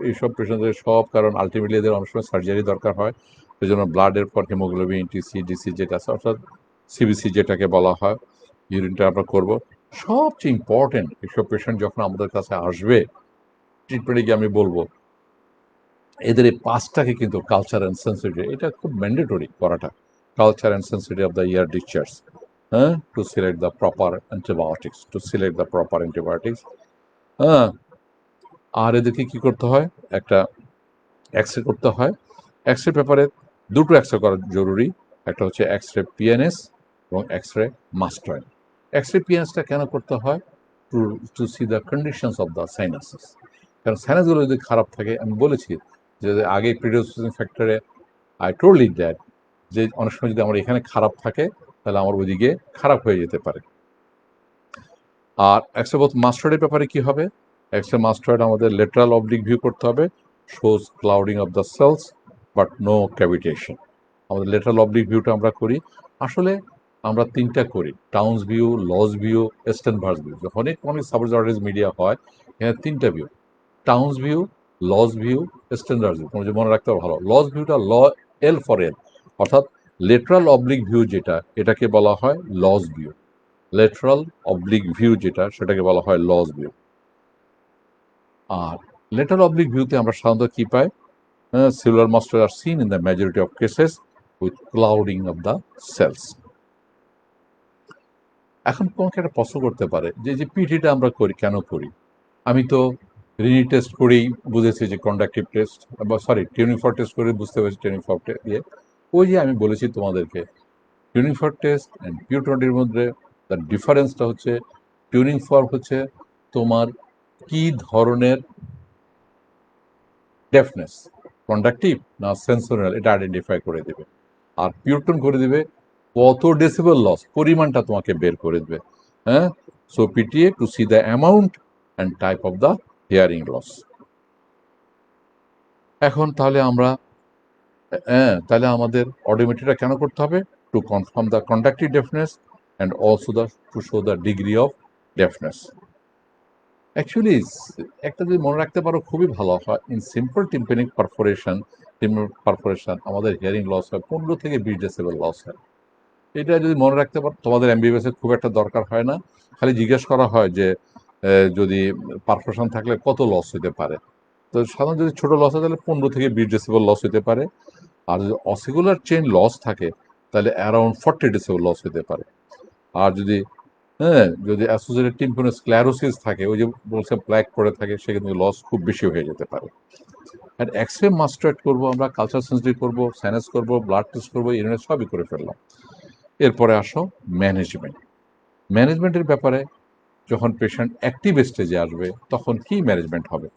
এইসব পেশেন্টদের সব, কারণ আলটিমেটলি এদের অনেক সময় সার্জারি দরকার হয়, সেই জন্য ব্লাডের পর হিমোগ্লোবিন, টিসি, ডিসি যেটা আছে, অর্থাৎ সিবিসি যেটাকে বলা হয়, ইউরিনটা আমরা করব। সবচেয়ে ইম্পর্টেন্ট, এইসব পেশেন্ট যখন আমাদের কাছে আসবে ট্রিটমেন্টে গিয়ে আমি বলবো এদের এই পাঁচটাকে কিন্তু কালচার অ্যান্ড সেন্সিটিভিটি, এটা খুব ম্যান্ডেটরি করাটা, culture and sensitivity of the ear discharge, to select the proper antibiotics, আর এদেরকে কি করতে হয়, একটা এক্স রে করতে হয়। এক্স রে পেপারে দুটো এক্স রে করা জরুরি, একটা হচ্ছে এক্স রে পিএনএস এবং X ray master. X ray পিএনএসটা কেন করতে হয়, to see the conditions of the sinuses. কারণ সাইনাসগুলো যদি খারাপ থাকে, আমি বলেছি যে আগে প্রিডিসপোজিং ফ্যাক্টরে আই টোল্ড ইট দ্যাট, যে অনেক সময় যদি আমার এখানে খারাপ থাকে তাহলে আমার ওইদিকে খারাপ হয়ে যেতে পারে। আর এক্সট্রা মাস্টার্ডের ব্যাপারে কি হবে? এক্সট্রা মাস্টার্ড আমাদের লেটারাল অবলিক ভিউ করতে হবে, shows clouding of the cells but no cavitation. আমাদের লেটারাল অবলিক ভিউটা আমরা করি, আসলে আমরা তিনটা করি, Towne's view, Law's view, Stenvers view. যখনই কোনো সাবজার্ডিস মিডিয়া হয় এখানে তিনটা view, Towne's view, Law's view, Stenvers view. কোনো যে মনে রাখতে হবে ভালো, লস ভিউটা এল ফর এল, অর্থাৎ লেটারাল অবলিক ভিউ যেটা, এটাকে বলা হয় Law's view. Lateral oblique view যেটা, সেটাকে বলা হয় লস ভিউ। আর লেটারাল অবলিক ভিউতে আমরা সাধারণত কি পাই? Cellular mastoid are seen in the majority of cases with clouding of the cells. এখন তোমাকে একটা প্রশ্ন করতে পারে যে পিটিটা আমরা করি কেন করি? আমি তো রিনি টেস্ট করেই বুঝেছি যে কন্ডাক্টিভ টেস্ট, বা সরি টিউনিং ফর্ক টেস্ট করে বুঝতে পেরেছি টিউনিং ফর্ক দিয়ে। ওই যে আমি বলেছি তোমাদেরকে, টিউনিং ফর্ক টেস্ট অ্যান্ড পিউ20 মধ্যে দ্য ডিফারেন্সটা হচ্ছে, টিউনিং ফর্ক হচ্ছে তোমার কি ধরনের ডেফনেস, কন্ডাক্টিভ না সেন্সোরিয়াল, এটা আইডেন্টিফাই করে দেবে। আর পিউরটন করে দিবে কত ডেসিবেল লস, পরিমাণটা তোমাকে বের করে দেবে। হ্যাঁ, so PTA to see the amount and type of the hearing loss. এখন তাহলে আমরা, তাহলে আমাদের অডিওমেট্রিটা কেন করতে হবে? To confirm the conductive deafness and also the to show the degree of deafness. Actually একটা যদি মনে রাখতে পারো খুবই ভালো হয়, ইন সিম্পল টিম্পানিক পারফোরেশন আমাদের হিয়ারিং লস হয় 15 থেকে 20 ডেসিবেল লস হয়। এটা যদি মনে রাখতে পারো, তোমাদের এমবিবিএস এর খুব একটা দরকার হয় না, খালি জিজ্ঞেস করা হয় যে যদি পারফোরেশন থাকলে কত লস হতে পারে। তো সাধারণত যদি ছোট লস হয় তাহলে 15 থেকে 20 ডেসিবেল লস হতে পারে। আর যদি অসিকুলার চেইন লস থাকে তাহলে অ্যারাউন্ড 40 ডেসিবেল লস হতে পারে। আর যদি অ্যাসোসিয়েটেড টিম্পানিক স্ক্লেরোসিস থাকে, ওই যে বলছে প্ল্যাক পড়ে থাকে, সেক্ষেত্রে লস খুব বেশি হয়ে যেতে পারে। আর এক্সরে মাস্টার্ড করবো আমরা, কালচার সেন্সিটিভ করবো, সাইনাস করবো, ব্লাড টেস্ট করবো, ইউরিন সবই করে ফেললাম। এরপরে আসো ম্যানেজমেন্ট। ম্যানেজমেন্টের ব্যাপারে যখন পেশেন্ট অ্যাক্টিভ স্টেজে আসবে তখন কি ম্যানেজমেন্ট হবে?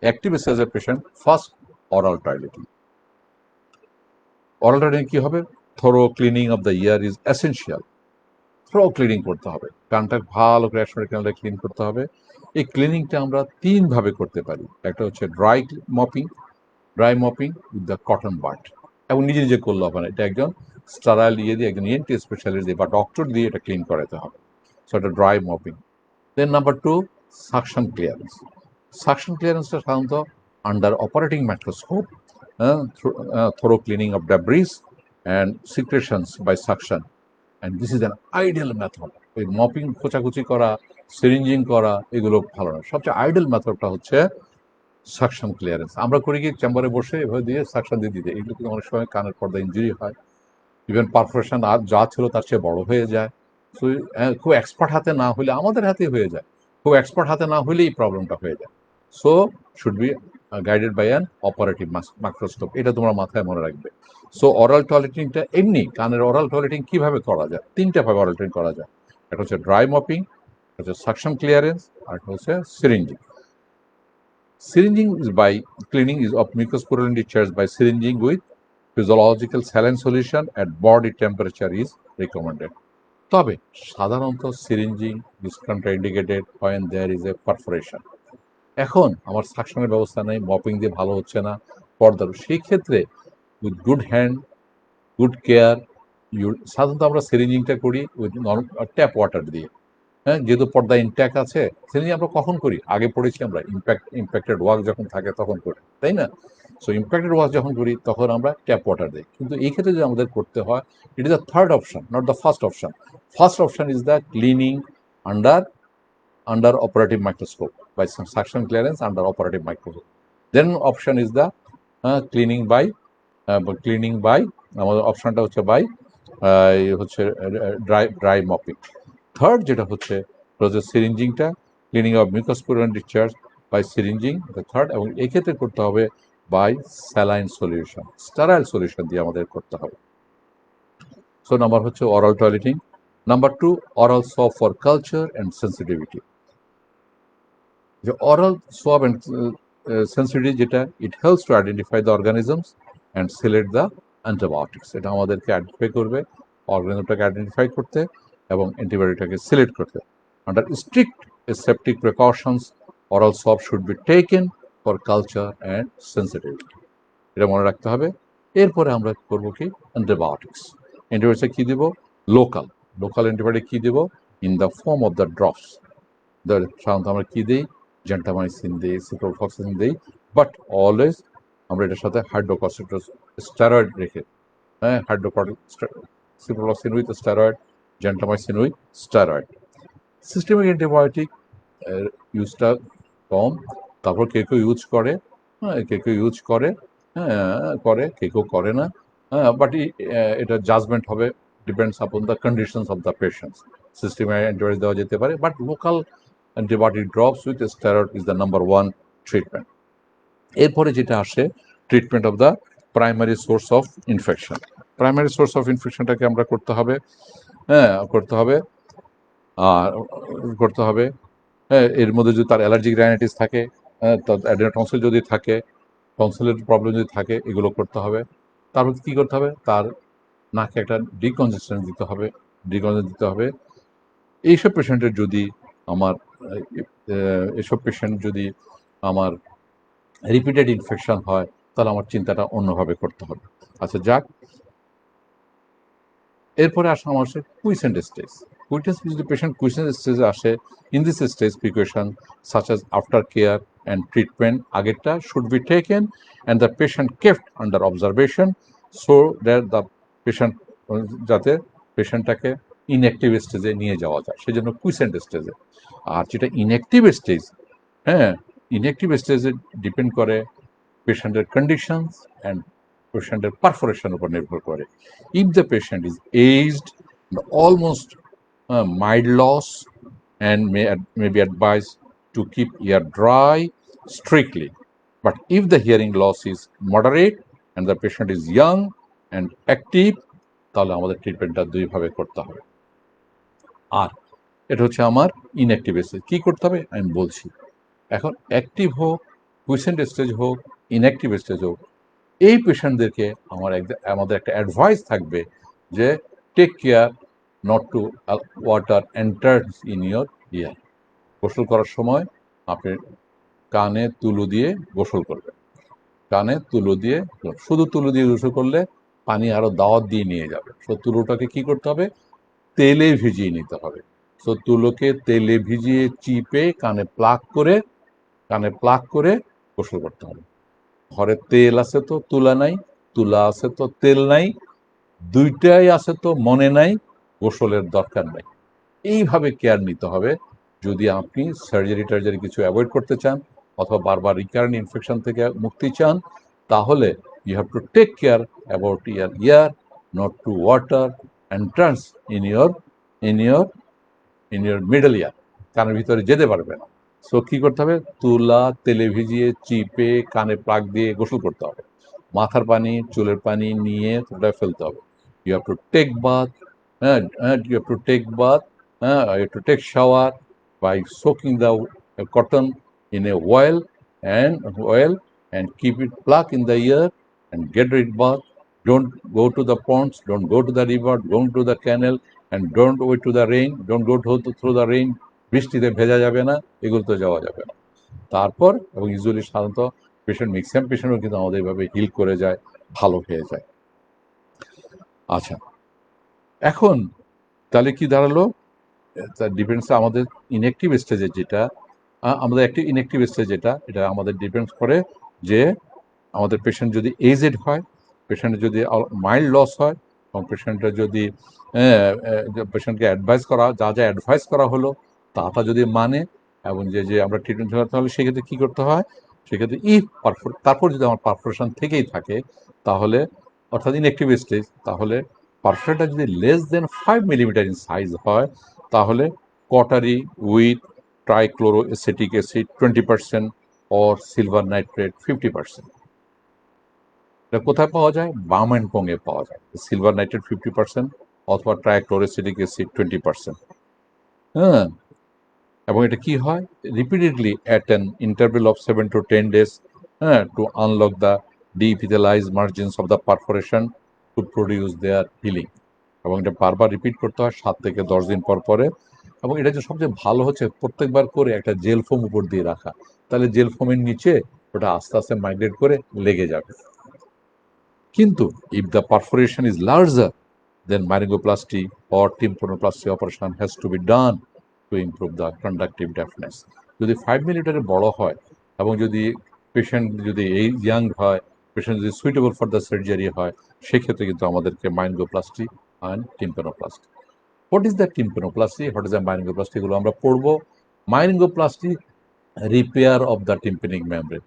অ্যাক্টিভ স্টেজের patient first aural toileting. Aural toileting কি হবে? Thorough cleaning of the ear is essential. Thorough cleaning করতে হবে, কানটা ভালো করে একসঙ্গে ক্লিন করতে হবে। এই ক্লিনিংটা আমরা 3 ভাবে করতে পারি। একটা হচ্ছে dry mopping with the cotton bud, এবং নিজে নিজে করলে হবে না, এটা একজন স্টারাইল দিয়ে দিয়ে একজন ইএনটি স্পেশালিস্ট দিয়ে বা ডক্টর দিয়ে এটা ক্লিন করাতে হবে। সো এটা dry mopping. Then number 2, suction clearance. Suction ক্লিয়ারেন্সটা সাধারণত under operating microscope, thorough cleaning of debris and secretions by suction, and this is an ideal method. ওই মপিং, খোঁচাখুচি করা, সিরিঞ্জিং করা, এগুলো ভালো না। সবচেয়ে আইডিয়াল মেথডটা হচ্ছে সাকশন ক্লিয়ারেন্স। আমরা করি কি, চেম্বারে বসে এভাবে দিয়ে সাকশন দিয়ে দিতে, এগুলো কিন্তু অনেক সময় কানের পর্দা ইঞ্জুরি হয়, ইভেন পারফোরেশন আর যা ছিল তার চেয়ে বড় হয়ে যায়। সো খুব এক্সপার্ট হাতে না হলে, আমাদের হাতে হয়ে যায়, খুব এক্সপার্ট হাতে না হলেই এই প্রবলেমটা হয়ে যায়। So should be guided by an operative microscope, এটা তোমরা মাথায় মনে রাখবে। সো অরাল টয়লেটিংটা এমনি, কানের অরাল টয়লেটিং কিভাবে করা যায়? 3টা ভাবে অরাল টয়লেটিং করা যায়। একটা হচ্ছে ড্রাই মপিং, একটা হচ্ছে সাকশন ক্লিয়ারেন্স, আর একটা হচ্ছে সিরিঞ্জিং। Syringing is by cleaning is of mucous discharge by syringing with physiological saline solution at body temperature is recommended. তবে সাধারণত syringing is contraindicated when there is a perforation. এখন আমার সাকশনের ব্যবস্থা নেই, মপিং দিয়ে ভালো হচ্ছে না, পর্দার, সেই ক্ষেত্রে with good hand, good care, সাধারণত আমরা সিরিঞ্জিংটা করি উইথ ট্যাপ ওয়াটার দিয়ে। হ্যাঁ, যেহেতু পর্দা ইনট্যাক্ট আছে, সিরিঞ্জিং আমরা কখন করি? আগে পড়েছি আমরা, ইম্প্যাক্টেড ওয়ার্ক যখন থাকে তখন করি, তাই না? সো ইম্প্যাক্টেড ওয়ার্ক যখন করি তখন আমরা ট্যাপ ওয়াটার দিই। কিন্তু এই ক্ষেত্রে যদি আমাদের করতে হয়, it is the third option, not the first option. First option is the cleaning under operative microscope by some suction clearance under operative microscope. Then option is the cleaning by আমাদের অপশনটা হচ্ছে বাই হচ্ছে ড্রাই মপিং। থার্ড যেটা হচ্ছে সিরিঞ্জিংটা, cleaning of mucopurulent discharge by syringing the third, এবং এক্ষেত্রে করতে হবে by saline solution, sterile solution দিয়ে আমাদের করতে হবে। সো নাম্বার হচ্ছে aural toileting, Number two, oral swab for culture and sensitivity. The oral swab and sensitivity যেটা it helps to identify the organisms and select the antibiotics. এটা আমাদেরকে আইডেন্টিফাই করবে অর্গানিজমটাকে আইডেন্টিফাই করতে এবং অ্যান্টিবায়োটিকটাকে সিলেক্ট করতে। Under strict aseptic precautions, oral swab should be taken for culture and sensitivity. এটা মনে রাখতে হবে। এরপরে আমরা করব কি অ্যান্টিবায়োটিক্স। অ্যান্টিবায়োটিক্সে কী দেব? লোকাল অ্যান্টিবায়োটিক কী দেব? In the form of the drops. সাধারণত আমরা কী দিই? জেন্টামাইসিন দিই, সিপ্রোফ্লক্সাসিন দিই, বাট অলওয়েজ আমরা এটার সাথে হাইড্রোকর্টিসোন স্টেরয়েড রেখে, হ্যাঁ, ciprofloxacin with steroid, gentamicin with steroid. Systemic antibiotic ইউজটা কম। তারপর কেউ ইউজ করে, হ্যাঁ, কেউ ইউজ করে, হ্যাঁ, কেউ করে না, হ্যাঁ, বাট এটা জাজমেন্ট হবে, depends upon the conditions of the patients. Systemic antibiotic দেওয়া যেতে পারে, but local antibiotic drops with steroid is the number one treatment. এরপরে যেটা আসে treatment of the primary source of infection. Primary source of ইনফেকশনটাকে আমরা করতে হবে, হ্যাঁ, করতে হবে, হ্যাঁ, এর মধ্যে যদি তার অ্যালার্জিক রাইনাইটিস থাকে, হ্যাঁ, তার অ্যাডেনোটনসিল যদি থাকে, টনসিলের প্রবলেম যদি থাকে, এগুলো করতে হবে। তারপর কী করতে হবে? তার নাকে একটা ডিকনজেশন দিতে হবে। এইসব পেশেন্টের যদি আমার রিপিটেড ইনফেকশন হয়, তাহলে আমার চিন্তাটা অন্যভাবে করতে হবে। আচ্ছা, যাক, এরপরে আসা আমার হচ্ছে কুইসেন্ট স্টেজ। যদি পেশেন্ট কুইসেন্ট স্টেজে আসে, in this stage precaution such as after care and treatment আগেরটা should be taken and the patient kept under observation so that the patient, যাতে পেশেন্টটাকে ইনঅ্যাক্টিভ স্টেজে নিয়ে যাওয়া যায়, সেজন্য কুইসেন্ট স্টেজে। আর যেটা ইনঅ্যাক্টিভ স্টেজ, হ্যাঁ, ইনঅ্যাক্টিভ স্টেজে ডিপেন্ড করে পেশেন্টের কন্ডিশনস অ্যান্ড পেশেন্টের পারফরেশনের উপর নির্ভর করে। If the patient is aged, almost mild loss, and may be advised to keep ear dry strictly. But if the hearing loss is moderate and the patient is young and active, তাহলে আমাদের ট্রিটমেন্টটা দুইভাবে করতে হবে। আর এটা হচ্ছে আমার ইনঅ্যাক্টিভ স্টেজ। কী করতে হবে আমি বলছি। এখন অ্যাক্টিভ হোক, কুইসেন্ট স্টেজ হোক, ইনঅ্যাক্টিভ স্টেজ হোক, এই পেশেন্টদেরকে আমাদের একটা অ্যাডভাইস থাকবে যে take care not to water enters in your ear. গোসল করার সময় আপনি কানে তুলো দিয়ে গোসল করবেন। কানে তুলো দিয়ে, শুধু তুলো দিয়ে গোসল করলে পানি আরও দাওয়াত দিয়ে নিয়ে যাবে। সো তুলোটাকে কী করতে হবে? তেলে ভিজিয়ে নিতে হবে। সো তুলোকে তেলে ভিজিয়ে চিপে কানে প্লাগ করে গোসল করতে হবে। ঘরে তেল আছে তো তুলা নাই, তুলা আছে তো তেল নাই, দুইটাই আছে তো মনে নাই, গোসলের দরকার নাই। এইভাবে কেয়ার নিতে হবে যদি আপনি সার্জারি কিছু অ্যাভয়েড করতে চান অথবা বারবার রিকারেন্ট ইনফেকশন থেকে মুক্তি চান, তাহলে you have to take care about ear not to water entrance in your middle ear. কানের ভিতরে যেতে পারবে না। সো কী করতে হবে? তুলা তেলে ভিজিয়ে চিপে কানে প্লাগ দিয়ে গোসল করতে হবে। মাথার পানি, চুলের পানি নিয়ে ওটা ফেলতে হবে। You have to take bath, you have to take bath, you have to take shower by soaking the cotton in a oil and keep it plug in the ear and get rid bath. Don't go to the ponds, don't go to the river, don't go to the canal, and don't wait to the rain, don't go through the rain. বৃষ্টিতে ভেজা যাবে না, এগুলোতে যাওয়া যাবে না। তারপর এবং ইউজুয়ালি সাধারণত ম্যাক্সিমাম পেশেন্টও কিন্তু আমাদের এইভাবে হিল করে যায়, ভালো হয়ে যায়। আচ্ছা, এখন তাহলে কি দাঁড়ালো? ডিপেন্ডস আমাদের ইনঅ্যাক্টিভ স্টেজে যেটা, এটা আমাদের ডিপেন্ডস করে যে আমাদের পেশেন্ট যদি এজেড হয়, পেশেন্টের যদি মাইল্ড লস হয়, এবং পেশেন্টের যদি পেশেন্টকে যা অ্যাডভাইস করা হলো তা যদি মানে, এবং যে আমরা ট্রিটমেন্ট করতে হলে সেক্ষেত্রে কী করতে হয়, সেক্ষেত্রে তারপর যদি আমার পারফরেশন থেকেই থাকে, তাহলে অর্থাৎ ইনঅ্যাক্টিভ স্টেজ, তাহলে পারফরেশনটা যদি less than 5 millimetre in size হয়, তাহলে cautery with trichloroacetic acid 20% or silver nitrate 50%। এটা কোথায় পাওয়া যায়? বাম অ্যান্ড পংয়ে পাওয়া যায়। সিলভার নাইট্রেট 50%, অথবা ট্রাইক্লোরোসিটিক অ্যাসিড 20%। হ্যাঁ, এবং এটা কি হয় repeatedly at an interval of 7 to 10 days, হ্যাঁ, to unlock the devitalise margins of the perforation to produce their healing. এবং এটা বারবার রিপিট করতে হয় 7 থেকে 10 দিন পর পরে। এবং এটা যে সবচেয়ে ভালো হচ্ছে প্রত্যেকবার করে একটা জেল ফোম উপর দিয়ে রাখা, তাহলে জেল ফোমের নিচে ওটা আস্তে আস্তে মাইগ্রেট করে লেগে যাবে। কিন্তু if the perforation is larger, then laryngoplasty or tympanoplasty operation has to be done to improve the conductive deafness. যদি 5 মিলিমিটারের বড় হয় এবং যদি পেশেন্ট যদি এই ইয়াং হয়, পেশেন্ট যদি সুইটেবল ফর দ্য সার্জারি হয়, সেক্ষেত্রে কিন্তু আমাদেরকে myringoplasty and tympanoplasty. What is the tympanoplasty, what is the myringoplasty, এগুলো আমরা পড়বো। Myringoplasty repair of the tympanic membrane,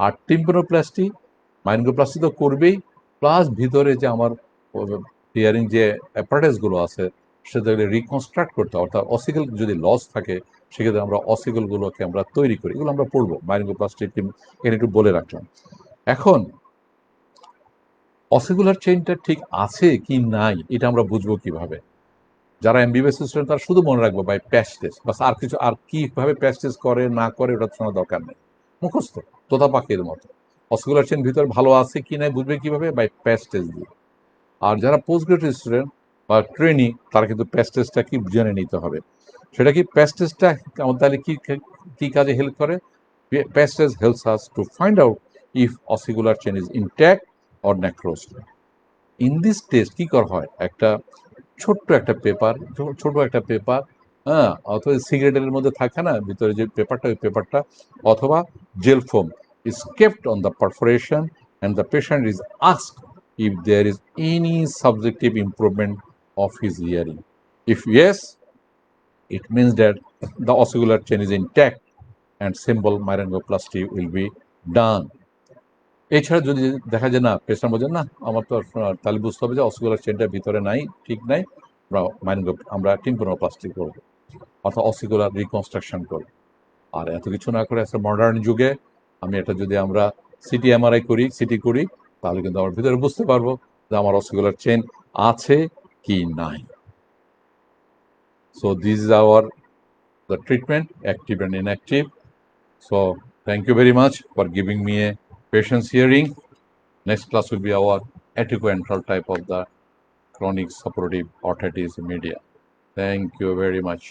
আর টিম্পানোপ্লাস্টি মাইনগোপ্লাস্টি তো করবেই, প্লাস ভিতরে যে আমার হিয়ারিং যে অ্যাপারেটাসগুলো আছে সেটাকে রিকনস্ট্রাক্ট করতে হয়, অর্থাৎ অসিকল যদি লস থাকে সেক্ষেত্রে আমরা অসিকলগুলোকে আমরা তৈরি করি, এগুলো আমরা পড়বো মাইনগোপ্লাস্টি এখানে একটু বলে রাখলাম। এখন অসিকুলার চেইনটা ঠিক আছে কি নাই এটা আমরা বুঝবো কিভাবে? যারা এমবিবিএস স্টুডেন্ট তারা শুধু মনে রাখবো বাই প্যাচ টেস্ট, বাস, আর কিছু আর কিভাবে প্যাচ টেস্ট করে না করে ওটা শোনার দরকার নেই, মুখস্থ তোতা পাখির মতো। অসিকুলার চেইন ভিতরে ভালো আছে কি নাই বুঝবে কিভাবে? বাই প্যাচ টেস্ট দিয়ে। আর যারা পোস্ট গ্রাজুয়েট স্টুডেন্ট বা ট্রেনি তারা কিন্তু প্যাচ টেস্টটা কি জেনে নিতে হবে। সেটা কি প্যাচ টেস্টটা আমাদের তাহলে কি কি কাজে হেল্প করে? Patch test helps us to find out if ossicular chain is intact or necrosed. In this test কি করা হয়, একটা ছোট্ট একটা পেপার, ছোট একটা পেপার, হ্যাঁ, অথবা সিগারেটের মধ্যে থাকে না ভিতরে যে পেপারটা, ওই পেপারটা অথবা gel foam is kept on the perforation and the patient is asked if there is any subjective improvement of his hearing. If yes, it means that the ossicular chain is intact and simple laryngoplasty will be done. এছাড়া যদি দেখা যায় না পেশেন্ট বলছে না আমার তো তাহলে বুঝতে হবে যে অসিকুলার চেনটা ভিতরে নাই, ঠিক নাই, আমরা টিম্পানোপ্লাস্টি করবো অর্থাৎ অসিকুলার রিকনস্ট্রাকশন করবো। আর এত কিছু না করে একটা মডার্ন যুগে আমি এটা যদি আমরা সিটি এমআরআই করি, সিটি করি, তাহলে কিন্তু আমার ভিতরে বুঝতে পারবো যে আমার অসিকুলার চেন আছে কি নাই। So this is our the treatment, active and inactive. So thank you very much for giving me a patient's hearing. Next class will be our aticoenteral type of the chronic suppurative otitis media. Thank you very much.